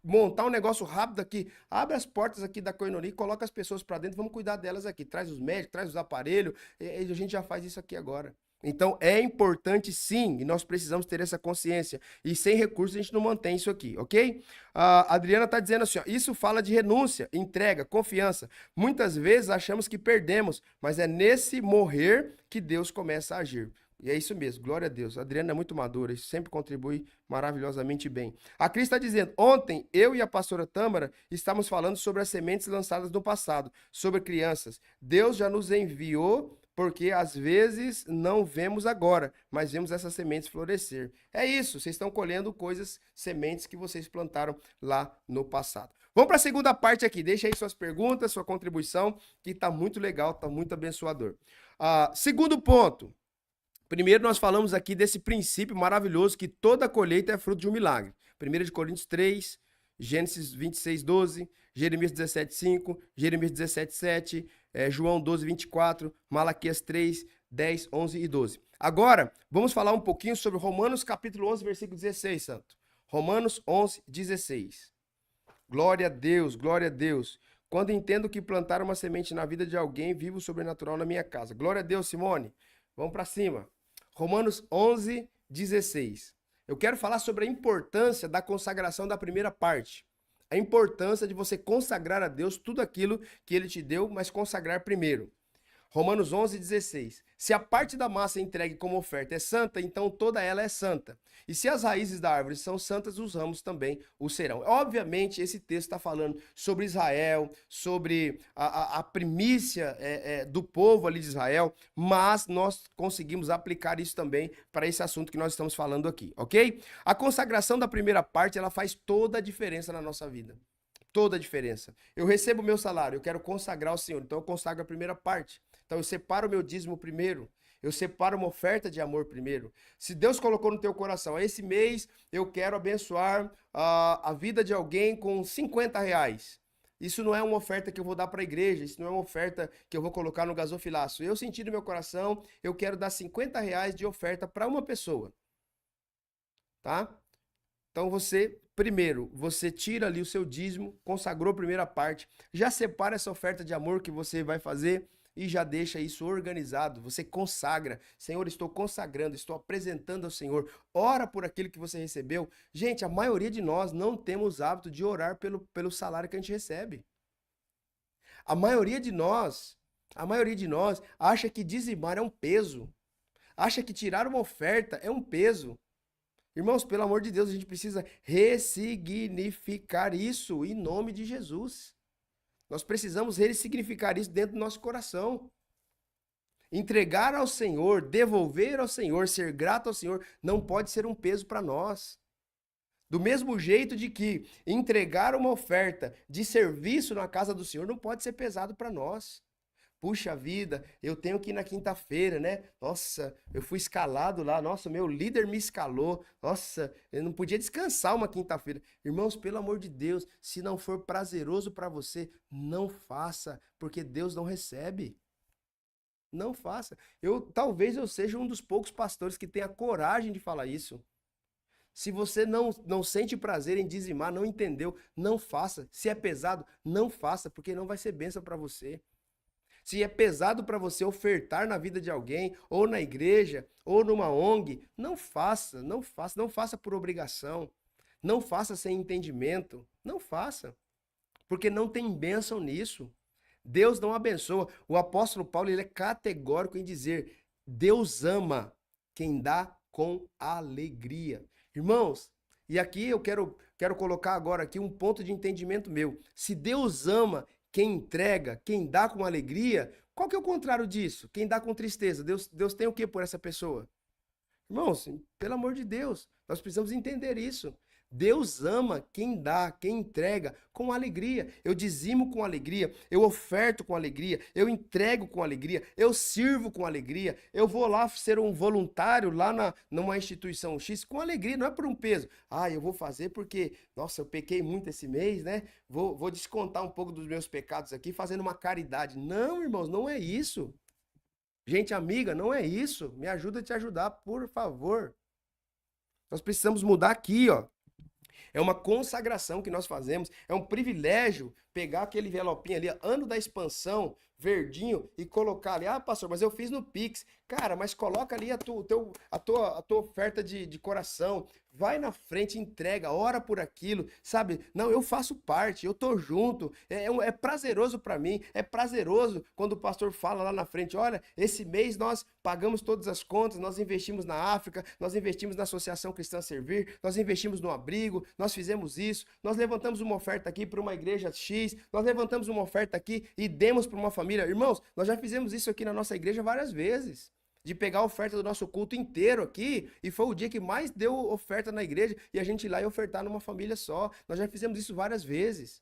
montar um negócio rápido aqui, abre as portas aqui da Coinonia e coloca as pessoas para dentro, vamos cuidar delas aqui. Traz os médicos, traz os aparelhos, e a gente já faz isso aqui agora. Então é importante sim, e nós precisamos ter essa consciência. E sem recursos a gente não mantém isso aqui, ok? A Adriana está dizendo assim, ó, isso fala de renúncia, entrega, confiança. Muitas vezes achamos que perdemos, mas é nesse morrer que Deus começa a agir. E é isso mesmo, glória a Deus. A Adriana é muito madura, isso sempre contribui maravilhosamente bem. A Cris está dizendo, ontem eu e a pastora Tâmara estávamos falando sobre as sementes lançadas no passado, sobre crianças. Deus já nos enviou porque às vezes não vemos agora, mas vemos essas sementes florescer. É isso, vocês estão colhendo coisas, sementes que vocês plantaram lá no passado. Vamos para a segunda parte aqui, deixa aí suas perguntas, sua contribuição, que está muito legal, está muito abençoador. Segundo ponto. Primeiro, nós falamos aqui desse princípio maravilhoso que toda colheita é fruto de um milagre. 1 Coríntios 3, Gênesis 26, 12, Jeremias 17, 5, Jeremias 17, 7, João 12, 24, Malaquias 3, 10, 11 e 12. Agora, vamos falar um pouquinho sobre Romanos capítulo 11, versículo 16, santo. Romanos 11, 16. Glória a Deus, glória a Deus. Quando entendo que plantar uma semente na vida de alguém, vivo o sobrenatural na minha casa. Glória a Deus, Simone. Vamos para cima. Romanos 11, 16. Eu quero falar sobre a importância da consagração da primeira parte. A importância de você consagrar a Deus tudo aquilo que Ele te deu, mas consagrar primeiro. Romanos 11:16. Se a parte da massa entregue como oferta é santa, então toda ela é santa. E se as raízes da árvore são santas, os ramos também o serão. Obviamente, esse texto está falando sobre Israel, sobre a primícia do povo ali de Israel, mas nós conseguimos aplicar isso também para esse assunto que nós estamos falando aqui, ok? A consagração da primeira parte, ela faz toda a diferença na nossa vida. Toda a diferença. Eu recebo o meu salário, eu quero consagrar ao Senhor, então eu consagro a primeira parte. Então eu separo o meu dízimo primeiro. Eu separo uma oferta de amor primeiro. Se Deus colocou no teu coração, esse mês eu quero abençoar a vida de alguém com 50 reais. Isso não é uma oferta que eu vou dar para a igreja, isso não é uma oferta que eu vou colocar no gasofilaço. Eu senti no meu coração, eu quero dar 50 reais de oferta para uma pessoa. Tá? Então primeiro, você tira ali o seu dízimo, consagrou a primeira parte, já separa essa oferta de amor que você vai fazer e já deixa isso organizado. Você consagra. Senhor, estou consagrando, estou apresentando ao Senhor. Ora por aquilo que você recebeu. Gente, a maioria de nós não temos hábito de orar pelo salário que a gente recebe. A maioria de nós acha que dizimar é um peso. Acha que tirar uma oferta é um peso. Irmãos, pelo amor de Deus, a gente precisa ressignificar isso em nome de Jesus. Nós precisamos ressignificar isso dentro do nosso coração. Entregar ao Senhor, devolver ao Senhor, ser grato ao Senhor, não pode ser um peso para nós. Do mesmo jeito de que entregar uma oferta de serviço na casa do Senhor não pode ser pesado para nós. Puxa vida, eu tenho que ir na quinta-feira, né? Nossa, eu fui escalado lá. Nossa, meu líder me escalou. Nossa, eu não podia descansar uma quinta-feira. Irmãos, pelo amor de Deus, se não for prazeroso para você, não faça, porque Deus não recebe. Não faça. Talvez eu seja um dos poucos pastores que tenha coragem de falar isso. Se você não sente prazer em dizimar, não entendeu, não faça. Se é pesado, não faça, porque não vai ser bênção para você. Se é pesado para você ofertar na vida de alguém, ou na igreja, ou numa ONG, não faça, não faça, não faça por obrigação, não faça sem entendimento, não faça, porque não tem bênção nisso. Deus não abençoa. O apóstolo Paulo, ele é categórico em dizer, Deus ama quem dá com alegria. Irmãos, e aqui eu quero colocar agora aqui um ponto de entendimento meu. Se Deus ama quem entrega, quem dá com alegria, qual que é o contrário disso? Quem dá com tristeza? Deus tem o que por essa pessoa? Irmãos, pelo amor de Deus, nós precisamos entender isso. Deus ama quem dá, quem entrega com alegria. Eu dizimo com alegria, eu oferto com alegria, eu entrego com alegria, eu sirvo com alegria, eu vou lá ser um voluntário lá numa instituição X com alegria, não é por um peso. Eu vou fazer porque, nossa, eu pequei muito esse mês, né? Vou descontar um pouco dos meus pecados aqui fazendo uma caridade. Não, irmãos, não é isso. Gente amiga, não é isso. Me ajuda a te ajudar, por favor. Nós precisamos mudar aqui, ó. É uma consagração que nós fazemos, é um privilégio pegar aquele envelopinho ali, ano da expansão, verdinho, e colocar ali, pastor, mas eu fiz no Pix. Cara, mas coloca ali a tua oferta de coração, vai na frente, entrega, ora por aquilo, sabe? Não, eu faço parte, eu tô junto, é prazeroso para mim, é prazeroso quando o pastor fala lá na frente, olha, esse mês nós pagamos todas as contas, nós investimos na África, nós investimos na Associação Cristã Servir, nós investimos no abrigo, nós fizemos isso, nós levantamos uma oferta aqui para uma igreja X, nós levantamos uma oferta aqui e demos para uma família. Irmãos, nós já fizemos isso aqui na nossa igreja várias vezes. De pegar a oferta do nosso culto inteiro aqui, e foi o dia que mais deu oferta na igreja, e a gente ir lá e ofertar numa família só. Nós já fizemos isso várias vezes.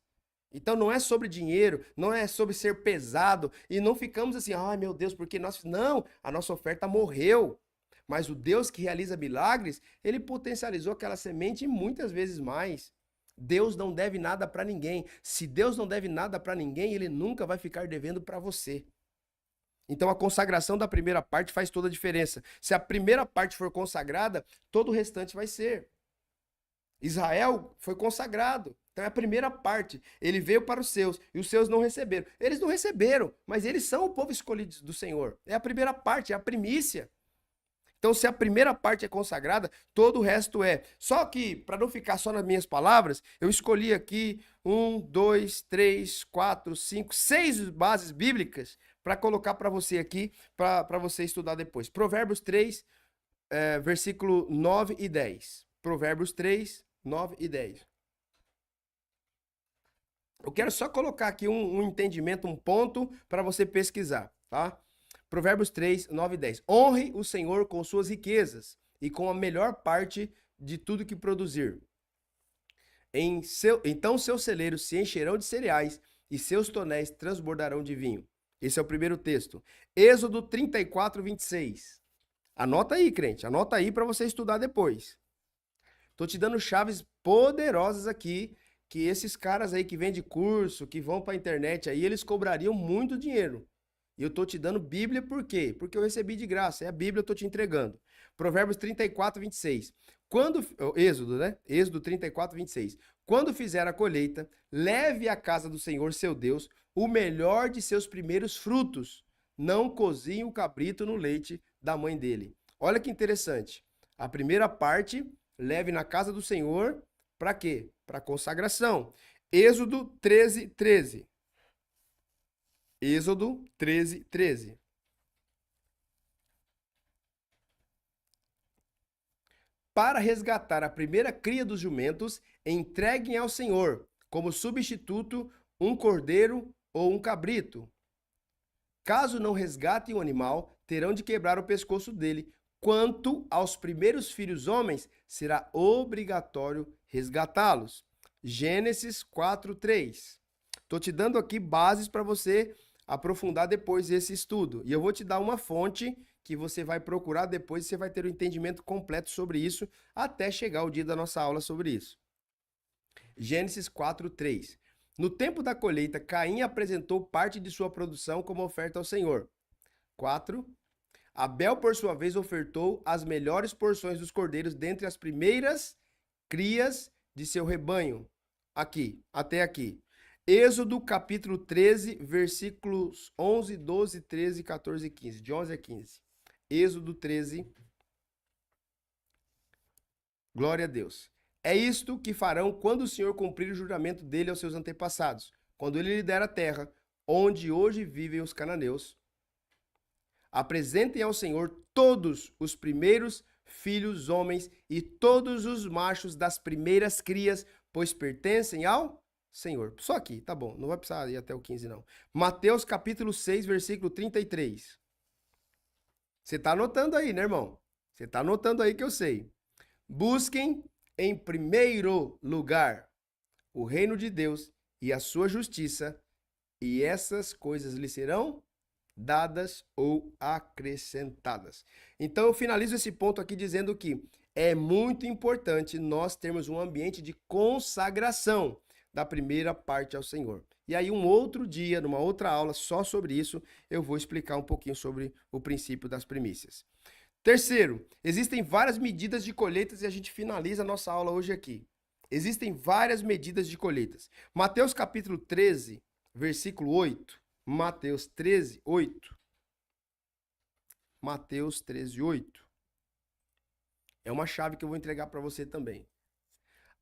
Então não é sobre dinheiro, não é sobre ser pesado, e não ficamos assim, ai meu Deus, porque nós... Não, a nossa oferta morreu. Mas o Deus que realiza milagres, ele potencializou aquela semente e muitas vezes mais. Deus não deve nada para ninguém. Se Deus não deve nada para ninguém, ele nunca vai ficar devendo para você. Então a consagração da primeira parte faz toda a diferença. Se a primeira parte for consagrada, todo o restante vai ser. Israel foi consagrado. Então é a primeira parte. Ele veio para os seus e os seus não receberam. Eles não receberam, mas eles são o povo escolhido do Senhor. É a primeira parte, é a primícia. Então, se a primeira parte é consagrada, todo o resto é. Só que, para não ficar só nas minhas palavras, eu escolhi aqui 1, 2, 3, 4, 5, 6 bases bíblicas para colocar para você aqui, para você estudar depois. Provérbios 3, versículo 9 e 10. Provérbios 3, 9 e 10. Eu quero só colocar aqui um entendimento, um ponto para você pesquisar, tá? Provérbios 3, 9 e 10. Honre o Senhor com suas riquezas e com a melhor parte de tudo que produzir. Então seus celeiros se encherão de cereais e seus tonéis transbordarão de vinho. Esse é o primeiro texto. Êxodo 34, 26. Anota aí, crente. Anota aí para você estudar depois. Tô te dando chaves poderosas aqui, que esses caras aí que vendem curso, que vão para a internet aí, eles cobrariam muito dinheiro. E eu tô te dando Bíblia por quê? Porque eu recebi de graça. É a Bíblia, eu tô te entregando. Provérbios 34, 26. Êxodo, né? Êxodo 34, 26. Quando fizer a colheita, leve à casa do Senhor seu Deus o melhor de seus primeiros frutos. Não cozinhe o cabrito no leite da mãe dele. Olha que interessante. A primeira parte, leve na casa do Senhor, para quê? Para consagração. Êxodo 13, 13. Êxodo 13, 13. Para resgatar a primeira cria dos jumentos, entreguem ao Senhor, como substituto, um cordeiro ou um cabrito. Caso não resgatem o animal, terão de quebrar o pescoço dele. Quanto aos primeiros filhos homens, será obrigatório resgatá-los. Gênesis 4, 3. Estou te dando aqui bases para você aprofundar depois esse estudo. E eu vou te dar uma fonte que você vai procurar depois e você vai ter um entendimento completo sobre isso até chegar o dia da nossa aula sobre isso. Gênesis 4, 3. No tempo da colheita, Caim apresentou parte de sua produção como oferta ao Senhor. 4. Abel, por sua vez, ofertou as melhores porções dos cordeiros dentre as primeiras crias de seu rebanho. Aqui, até aqui. Êxodo capítulo 13, versículos 11, 12, 13, 14 e 15. De 11 a 15. Êxodo 13. Glória a Deus. É isto que farão quando o Senhor cumprir o juramento dele aos seus antepassados, quando ele lhe der a terra, onde hoje vivem os cananeus. Apresentem ao Senhor todos os primeiros filhos homens e todos os machos das primeiras crias, pois pertencem ao Senhor. Só aqui, tá bom, não vai precisar ir até o 15 não. Mateus capítulo 6, versículo 33. Você tá anotando aí, né, irmão? Você tá anotando aí que eu sei. Busquem em primeiro lugar o reino de Deus e a sua justiça, e essas coisas lhe serão dadas ou acrescentadas. Então eu finalizo esse ponto aqui dizendo que é muito importante nós termos um ambiente de consagração da primeira parte ao Senhor. E aí um outro dia, numa outra aula só sobre isso, eu vou explicar um pouquinho sobre o princípio das primícias. Terceiro, existem várias medidas de colheitas e a gente finaliza a nossa aula hoje aqui. Existem várias medidas de colheitas. Mateus capítulo 13, versículo 8. Mateus 13, 8. Mateus 13, 8. É uma chave que eu vou entregar para você também.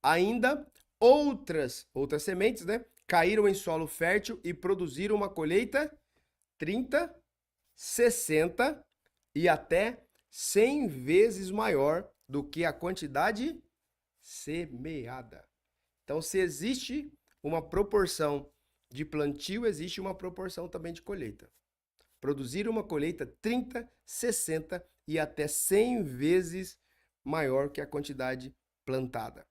Ainda outras sementes, né? Caíram em solo fértil e produziram uma colheita 30, 60 e até 100 vezes maior do que a quantidade semeada. Então, se existe uma proporção de plantio, existe uma proporção também de colheita. Produzir uma colheita 30, 60 e até 100 vezes maior que a quantidade plantada.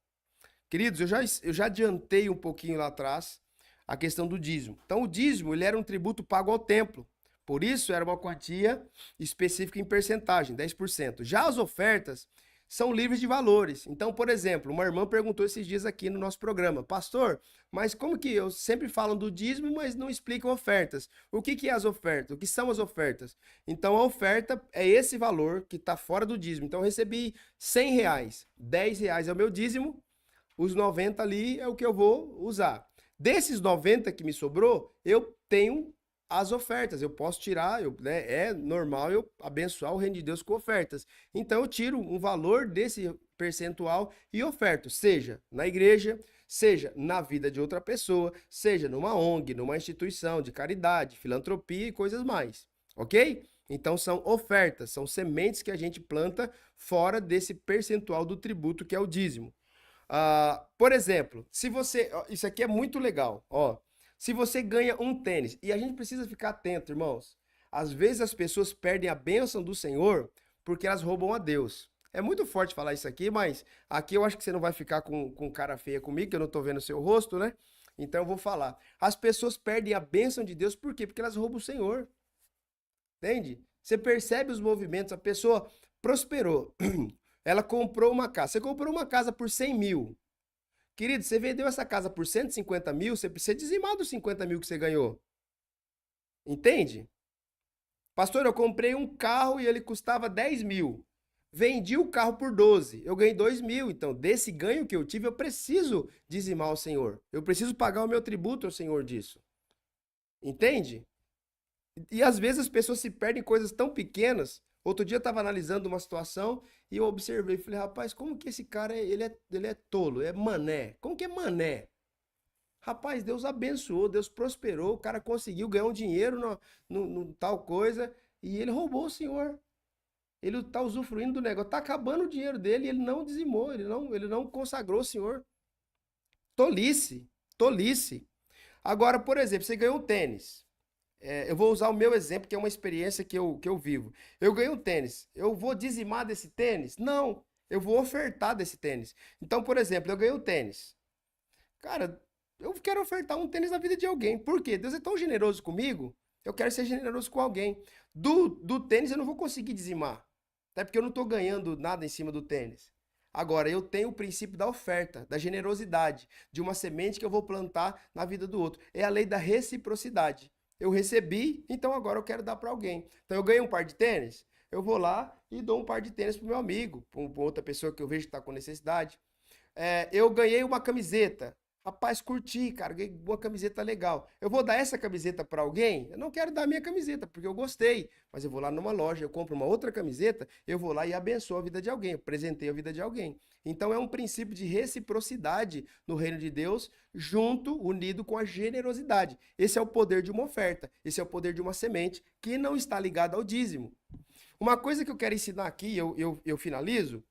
Queridos, eu já adiantei um pouquinho lá atrás a questão do dízimo. Então, o dízimo ele era um tributo pago ao templo. Por isso, era uma quantia específica em percentagem, 10%. Já as ofertas são livres de valores. Então, por exemplo, uma irmã perguntou esses dias aqui no nosso programa, pastor, mas como que eu sempre falo do dízimo, mas não explicam ofertas? O que é as ofertas? O que são as ofertas? Então, a oferta é esse valor que está fora do dízimo. Então, eu recebi R$100, R$10 é o meu dízimo, os 90 ali é o que eu vou usar. Desses 90 que me sobrou, eu tenho as ofertas. Eu posso tirar, né, é normal eu abençoar o reino de Deus com ofertas. Então eu tiro um valor desse percentual e oferto, seja na igreja, seja na vida de outra pessoa, seja numa ONG, numa instituição de caridade, filantropia e coisas mais, ok? Então são ofertas, são sementes que a gente planta fora desse percentual do tributo que é o dízimo. Por exemplo, se você. Isso aqui é muito legal, ó. Se você ganha um tênis, e a gente precisa ficar atento, irmãos. Às vezes as pessoas perdem a bênção do Senhor porque elas roubam a Deus. É muito forte falar isso aqui, mas aqui eu acho que você não vai ficar com cara feia comigo, que eu não tô vendo o seu rosto, né? Então eu vou falar. As pessoas perdem a bênção de Deus, por quê? Porque elas roubam o Senhor. Entende? Você percebe os movimentos, a pessoa prosperou. Ela comprou uma casa. Você comprou uma casa por 100 mil. Querido, você vendeu essa casa por 150 mil, você precisa dizimar dos 50 mil que você ganhou. Entende? Pastor, eu comprei um carro e ele custava 10 mil. Vendi o carro por 12. Eu ganhei 2 mil. Então, desse ganho que eu tive, eu preciso dizimar ao Senhor. Eu preciso pagar o meu tributo ao Senhor disso. Entende? E às vezes as pessoas se perdem em coisas tão pequenas. Outro dia eu estava analisando uma situação e eu observei, falei, rapaz, como que esse cara, ele é tolo, é mané. Como que é mané? Rapaz, Deus abençoou, Deus prosperou, o cara conseguiu ganhar um dinheiro no tal coisa e ele roubou o Senhor. Ele está usufruindo do negócio, está acabando o dinheiro dele e ele não dizimou, ele não consagrou o Senhor. Tolice, tolice. Agora, por exemplo, você ganhou um tênis. Eu vou usar o meu exemplo, que é uma experiência que eu vivo. Eu ganhei um tênis. Eu vou dizimar desse tênis? Não. Eu vou ofertar desse tênis. Então, por exemplo, eu ganhei um tênis. Cara, eu quero ofertar um tênis na vida de alguém. Por quê? Deus é tão generoso comigo, eu quero ser generoso com alguém. Do tênis eu não vou conseguir dizimar. Até porque eu não estou ganhando nada em cima do tênis. Agora, eu tenho o princípio da oferta, da generosidade, de uma semente que eu vou plantar na vida do outro. É a lei da reciprocidade. Eu recebi, então agora eu quero dar para alguém. Então eu ganhei um par de tênis, eu vou lá e dou um par de tênis para meu amigo, para outra pessoa que eu vejo que está com necessidade. Eu ganhei uma camiseta. Rapaz, curti, cara, ganhei uma camiseta legal. Eu vou dar essa camiseta para alguém? Eu não quero dar a minha camiseta, porque eu gostei. Mas eu vou lá numa loja, eu compro uma outra camiseta, eu vou lá e abençoo a vida de alguém, eu presentei a vida de alguém. Então é um princípio de reciprocidade no reino de Deus, junto, unido com a generosidade. Esse é o poder de uma oferta, esse é o poder de uma semente que não está ligada ao dízimo. Uma coisa que eu quero ensinar aqui, eu finalizo,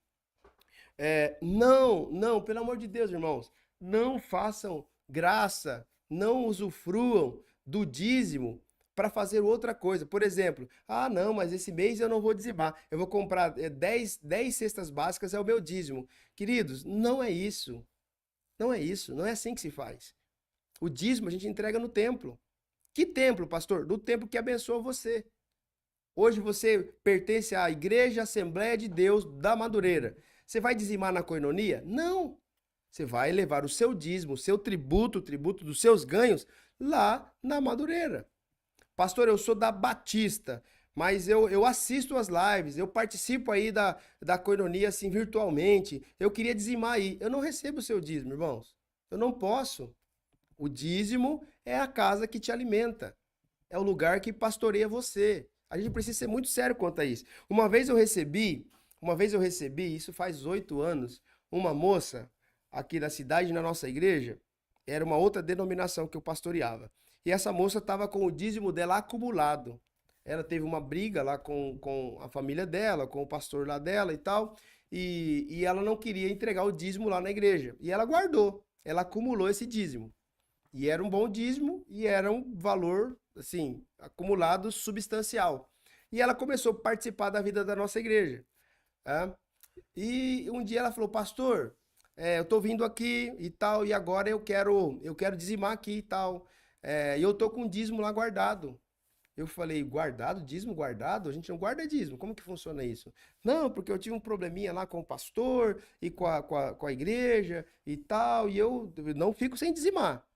não, pelo amor de Deus, irmãos, não façam graça, não usufruam do dízimo para fazer outra coisa. Por exemplo, não, mas esse mês eu não vou dizimar, eu vou comprar 10 cestas básicas, é o meu dízimo. Queridos, não é isso. Não é isso, não é assim que se faz. O dízimo a gente entrega no templo. Que templo, pastor? Do templo que abençoa você. Hoje você pertence à Igreja Assembleia de Deus da Madureira. Você vai dizimar na coinonia? Não. Você vai levar o seu dízimo, o seu tributo, o tributo dos seus ganhos lá na Madureira. Pastor, eu sou da Batista, mas eu assisto as lives, eu participo aí da coinonia assim virtualmente. Eu queria dizimar aí. Eu não recebo o seu dízimo, irmãos. Eu não posso. O dízimo é a casa que te alimenta. É o lugar que pastoreia você. A gente precisa ser muito sério quanto a isso. Uma vez eu recebi, isso faz 8 anos, uma moça aqui da cidade, na nossa igreja, era uma outra denominação que eu pastoreava. E essa moça estava com o dízimo dela acumulado. Ela teve uma briga lá com a família dela, com o pastor lá dela e tal, e ela não queria entregar o dízimo lá na igreja. E ela guardou, ela acumulou esse dízimo. E era um bom dízimo e era um valor, assim, acumulado substancial. E ela começou a participar da vida da nossa igreja. Tá? E um dia ela falou, pastor, eu tô vindo aqui e tal, e agora eu quero dizimar aqui e tal. E eu tô com um dízimo lá guardado. Eu falei, guardado? Dízimo guardado? A gente não guarda dízimo. Como que funciona isso? Não, porque eu tive um probleminha lá com o pastor e com a igreja e tal, e eu não fico sem dizimar.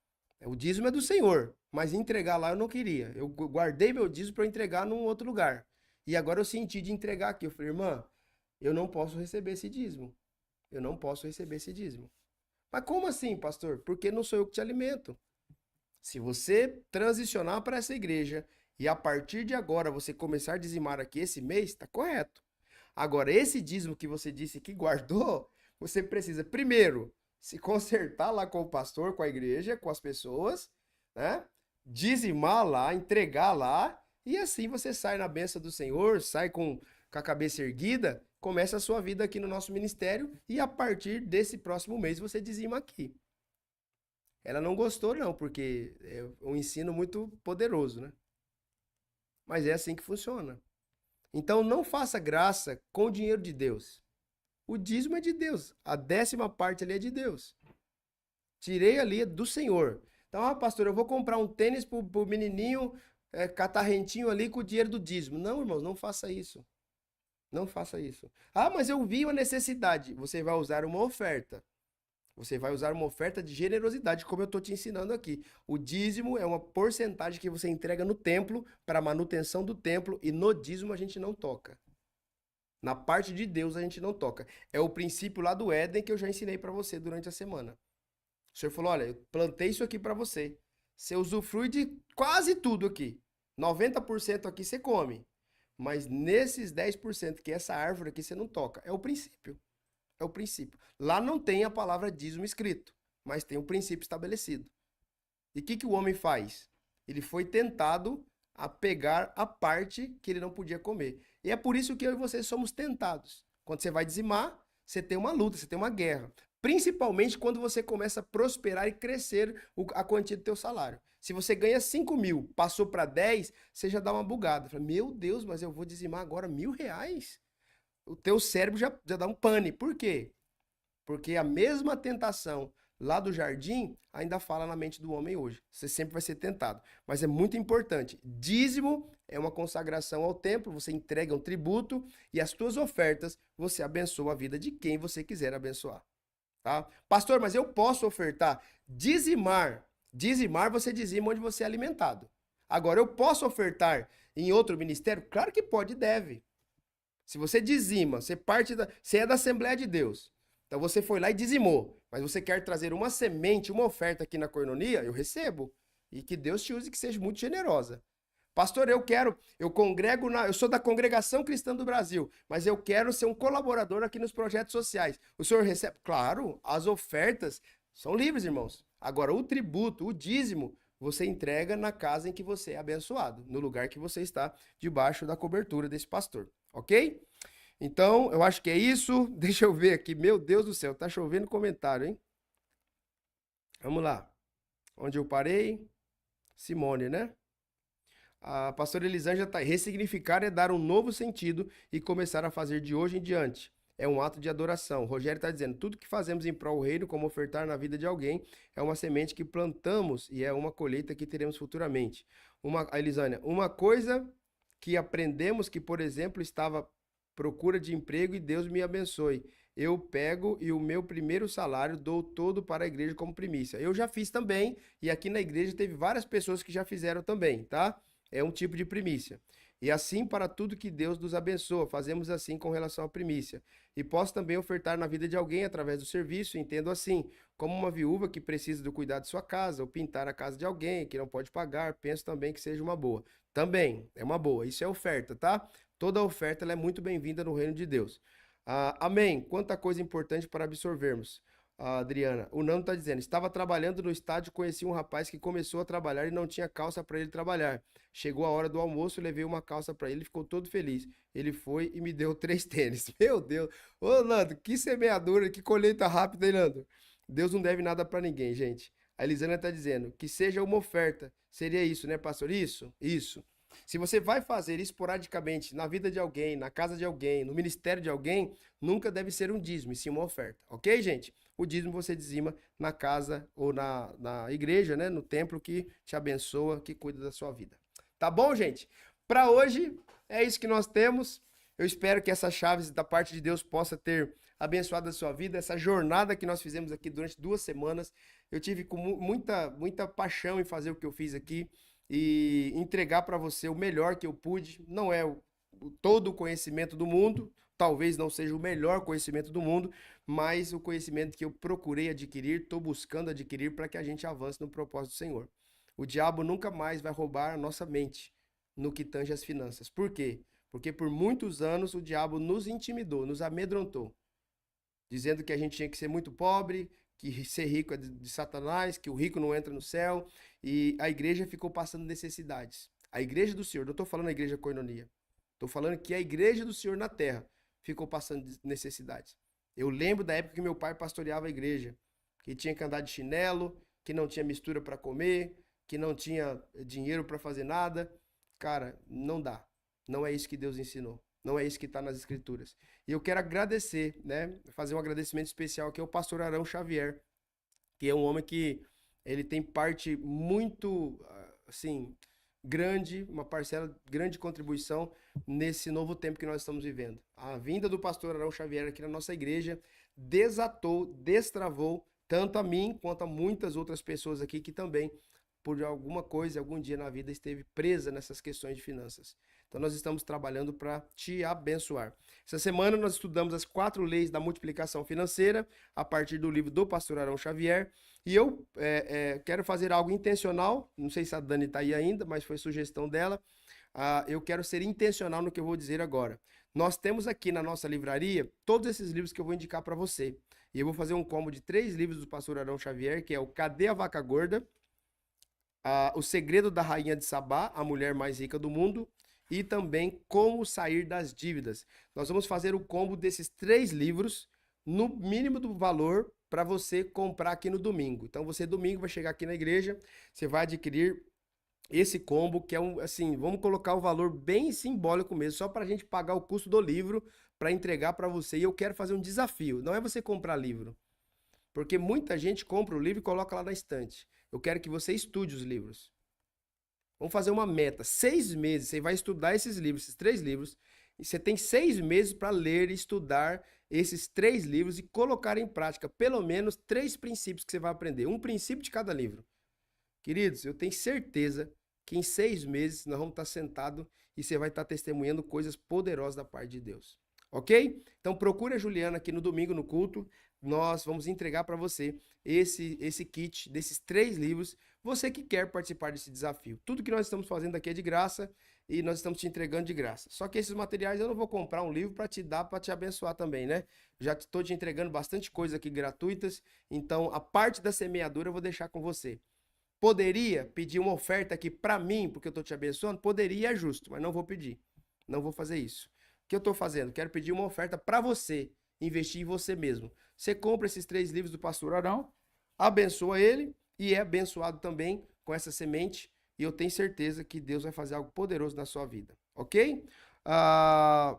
O dízimo é do Senhor, mas entregar lá eu não queria. Eu guardei meu dízimo para entregar num outro lugar. E agora eu senti de entregar aqui. Eu falei, irmã, eu não posso receber esse dízimo. Eu não posso receber esse dízimo. Mas como assim, pastor? Porque não sou eu que te alimento. Se você transicionar para essa igreja e a partir de agora você começar a dizimar aqui esse mês, está correto. Agora, esse dízimo que você disse que guardou, você precisa, primeiro, se consertar lá com o pastor, com a igreja, com as pessoas, né? Dizimar lá, entregar lá, e assim você sai na bênção do Senhor, sai com a cabeça erguida, começa a sua vida aqui no nosso ministério, e a partir desse próximo mês você dizima aqui. Ela não gostou, não, porque é um ensino muito poderoso, né? Mas é assim que funciona. Então não faça graça com o dinheiro de Deus. O dízimo é de Deus. A 10ª parte ali é de Deus. Tirei ali do Senhor. Então, pastor, eu vou comprar um tênis pro menininho catarrentinho ali com o dinheiro do dízimo. Não, irmãos, não faça isso. Não faça isso. Ah, mas eu vi uma necessidade. Você vai usar uma oferta. Você vai usar uma oferta de generosidade, como eu estou te ensinando aqui. O dízimo é uma porcentagem que você entrega no templo para a manutenção do templo e no dízimo a gente não toca. Na parte de Deus a gente não toca. É o princípio lá do Éden que eu já ensinei para você durante a semana. O Senhor falou: olha, eu plantei isso aqui para você. Você usufrui de quase tudo aqui. 90% aqui você come. Mas nesses 10% que é essa árvore aqui você não toca. É o princípio. É o princípio. Lá não tem a palavra dízimo escrito, mas tem o princípio estabelecido. E o que o homem faz? Ele foi tentado a pegar a parte que ele não podia comer. E é por isso que eu e você somos tentados. Quando você vai dizimar, você tem uma luta, você tem uma guerra. Principalmente quando você começa a prosperar e crescer a quantia do teu salário. Se você ganha 5 mil, passou para 10, você já dá uma bugada. Fala, meu Deus, mas eu vou dizimar agora R$ 1.000? O teu cérebro já dá um pane. Por quê? Porque a mesma tentação lá do jardim ainda fala na mente do homem hoje. Você sempre vai ser tentado. Mas é muito importante. Dízimo é uma consagração ao templo, você entrega um tributo e as tuas ofertas você abençoa a vida de quem você quiser abençoar. Tá? Pastor, mas eu posso ofertar? Dizimar. Dizimar, você dizima onde você é alimentado. Agora, eu posso ofertar em outro ministério? Claro que pode e deve. Se você dizima, você é da Assembleia de Deus. Então você foi lá e dizimou, mas você quer trazer uma semente, uma oferta aqui na Coinonia, eu recebo. E que Deus te use, que seja muito generosa. Pastor, eu sou da Congregação Cristã do Brasil, mas eu quero ser um colaborador aqui nos projetos sociais. O senhor recebe? Claro, as ofertas são livres, irmãos. Agora, o tributo, o dízimo, você entrega na casa em que você é abençoado, no lugar que você está, debaixo da cobertura desse pastor, ok? Então, eu acho que é isso. Deixa eu ver aqui. Meu Deus do céu, tá chovendo comentário, hein? Vamos lá. Onde eu parei? Simone, né? A pastora Elisângela está. Ressignificar é dar um novo sentido e começar a fazer de hoje em diante. É um ato de adoração. O Rogério está dizendo: tudo que fazemos em prol do reino, como ofertar na vida de alguém, é uma semente que plantamos e é uma colheita que teremos futuramente. A Elisânia, uma coisa que aprendemos que, por exemplo, estava procura de emprego e Deus me abençoe. Eu pego e o meu primeiro salário dou todo para a igreja como primícia. Eu já fiz também, e aqui na igreja teve várias pessoas que já fizeram também, tá? É um tipo de primícia. E assim para tudo que Deus nos abençoa, fazemos assim com relação à primícia. E posso também ofertar na vida de alguém através do serviço, entendo assim, como uma viúva que precisa do cuidado de sua casa, ou pintar a casa de alguém que não pode pagar, penso também que seja uma boa. Também, é uma boa, isso é oferta, tá? Toda oferta ela é muito bem-vinda no reino de Deus. Amém. Quanta coisa importante para absorvermos. Adriana, o Nando está dizendo: estava trabalhando no estádio, conheci um rapaz que começou a trabalhar e não tinha calça para ele trabalhar. Chegou a hora do almoço, levei uma calça para ele, ficou todo feliz. Ele foi e me deu 3 tênis. Meu Deus! Ô, Nando, que semeadura, que colheita rápida, hein, Nando? Deus não deve nada para ninguém, gente. A Elisana está dizendo que seja uma oferta. Seria isso, né, pastor? Isso, isso. Se você vai fazer esporadicamente na vida de alguém, na casa de alguém, no ministério de alguém, nunca deve ser um dízimo, e sim uma oferta. Ok, gente? O dízimo você dizima na casa ou na igreja, né? No templo que te abençoa, que cuida da sua vida. Tá bom, gente? Para hoje, é isso que nós temos. Eu espero que essas chaves da parte de Deus possa ter abençoado a sua vida. Essa jornada que nós fizemos aqui durante 2 semanas, eu tive com muita paixão em fazer o que eu fiz aqui e entregar para você o melhor que eu pude. Não é todo o conhecimento do mundo, talvez não seja o melhor conhecimento do mundo, mas o conhecimento que eu procurei adquirir, estou buscando adquirir para que a gente avance no propósito do Senhor. o diabo nunca mais vai roubar a nossa mente no que tange as finanças. Por quê? Porque por muitos anos o diabo nos intimidou, nos amedrontou, dizendo que a gente tinha que ser muito pobre, que ser rico é de Satanás, que o rico não entra no céu, e a igreja ficou passando necessidades. A igreja do Senhor, não estou falando a igreja Koinonia, estou falando que a igreja do Senhor na terra ficou passando necessidades. Eu lembro da época que meu pai pastoreava a igreja, que tinha que andar de chinelo, que não tinha mistura para comer, que não tinha dinheiro para fazer nada. Cara, não dá. Não é isso que Deus ensinou. Não é isso que está nas escrituras. E eu quero agradecer, né? Fazer um agradecimento especial aqui ao pastor Arão Xavier, que é um homem que ele tem parte muito, assim, grande, uma parcela grande de contribuição nesse novo tempo que nós estamos vivendo. A vinda do pastor Arão Xavier aqui na nossa igreja desatou, destravou tanto a mim quanto a muitas outras pessoas aqui que também, por alguma coisa, algum dia na vida, esteve presa nessas questões de finanças. Então nós estamos trabalhando para te abençoar. Essa semana nós estudamos as 4 leis da multiplicação financeira a partir do livro do pastor Arão Xavier. E eu quero fazer algo intencional, não sei se a Dani está aí ainda, mas foi sugestão dela. Eu quero ser intencional no que eu vou dizer agora. Nós temos aqui na nossa livraria todos esses livros que eu vou indicar para você. E eu vou fazer um combo de 3 livros do pastor Arão Xavier, que é o Cadê a Vaca Gorda? O Segredo da Rainha de Sabá, a mulher mais rica do mundo, e também Como Sair das Dívidas. Nós vamos fazer o combo desses 3 livros no mínimo do valor para você comprar aqui no domingo. Então você domingo vai chegar aqui na igreja, você vai adquirir esse combo que é assim, vamos colocar o valor bem simbólico mesmo, só para a gente pagar o custo do livro para entregar para você. E eu quero fazer um desafio, não é você comprar livro, porque muita gente compra o livro e coloca lá na estante. Eu quero que você estude os livros. Vamos fazer uma meta. 6 meses, você vai estudar esses livros, esses 3 livros. E você tem 6 meses para ler e estudar esses 3 livros e colocar em prática pelo menos 3 princípios que você vai aprender. Um princípio de cada livro. Queridos, eu tenho certeza que em 6 meses nós vamos estar sentados e você vai estar testemunhando coisas poderosas da parte de Deus. Ok? Então procure a Juliana aqui no domingo no culto. Nós vamos entregar para você esse kit desses 3 livros. Você que quer participar desse desafio. Tudo que nós estamos fazendo aqui é de graça e nós estamos te entregando de graça. Só que esses materiais eu não vou comprar um livro para te dar, para te abençoar também, né? Já estou te entregando bastante coisa aqui gratuitas. Então a parte da semeadura eu vou deixar com você. Poderia pedir uma oferta aqui para mim, porque eu estou te abençoando? Poderia, é justo, mas não vou pedir. Não vou fazer isso. O que eu estou fazendo? Quero pedir uma oferta para você, investir em você mesmo. Você compra esses 3 livros do pastor Arão, abençoa ele e é abençoado também com essa semente. E eu tenho certeza que Deus vai fazer algo poderoso na sua vida. Ok? A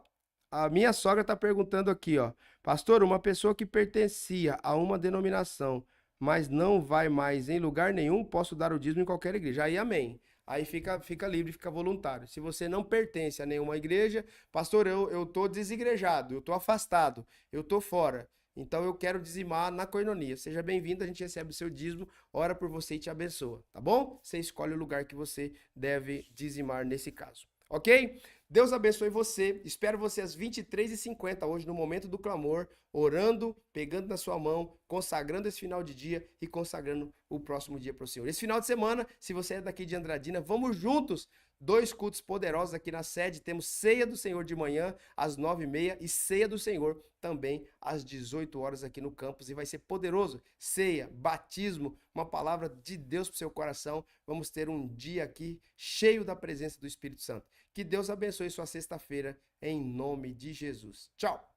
minha sogra está perguntando aqui, ó. Pastor, uma pessoa que pertencia a uma denominação, mas não vai mais em lugar nenhum, posso dar o dízimo em qualquer igreja. Aí, amém. Aí fica livre, fica voluntário. Se você não pertence a nenhuma igreja, pastor, eu tô desigrejado, eu tô afastado, eu tô fora. Então eu quero dizimar na Koinonia. Seja bem-vindo, a gente recebe o seu dízimo, ora por você e te abençoa, tá bom? Você escolhe o lugar que você deve dizimar nesse caso, ok? Deus abençoe você, espero você às 23h50 hoje no Momento do Clamor, orando, pegando na sua mão, consagrando esse final de dia e consagrando o próximo dia para o Senhor. Esse final de semana, se você é daqui de Andradina, vamos juntos, 2 cultos poderosos aqui na sede, temos Ceia do Senhor de manhã às 9h30 e Ceia do Senhor também às 18 horas aqui no campus e vai ser poderoso. Ceia, batismo, uma palavra de Deus para o seu coração, vamos ter um dia aqui cheio da presença do Espírito Santo. Que Deus abençoe sua sexta-feira, em nome de Jesus. Tchau!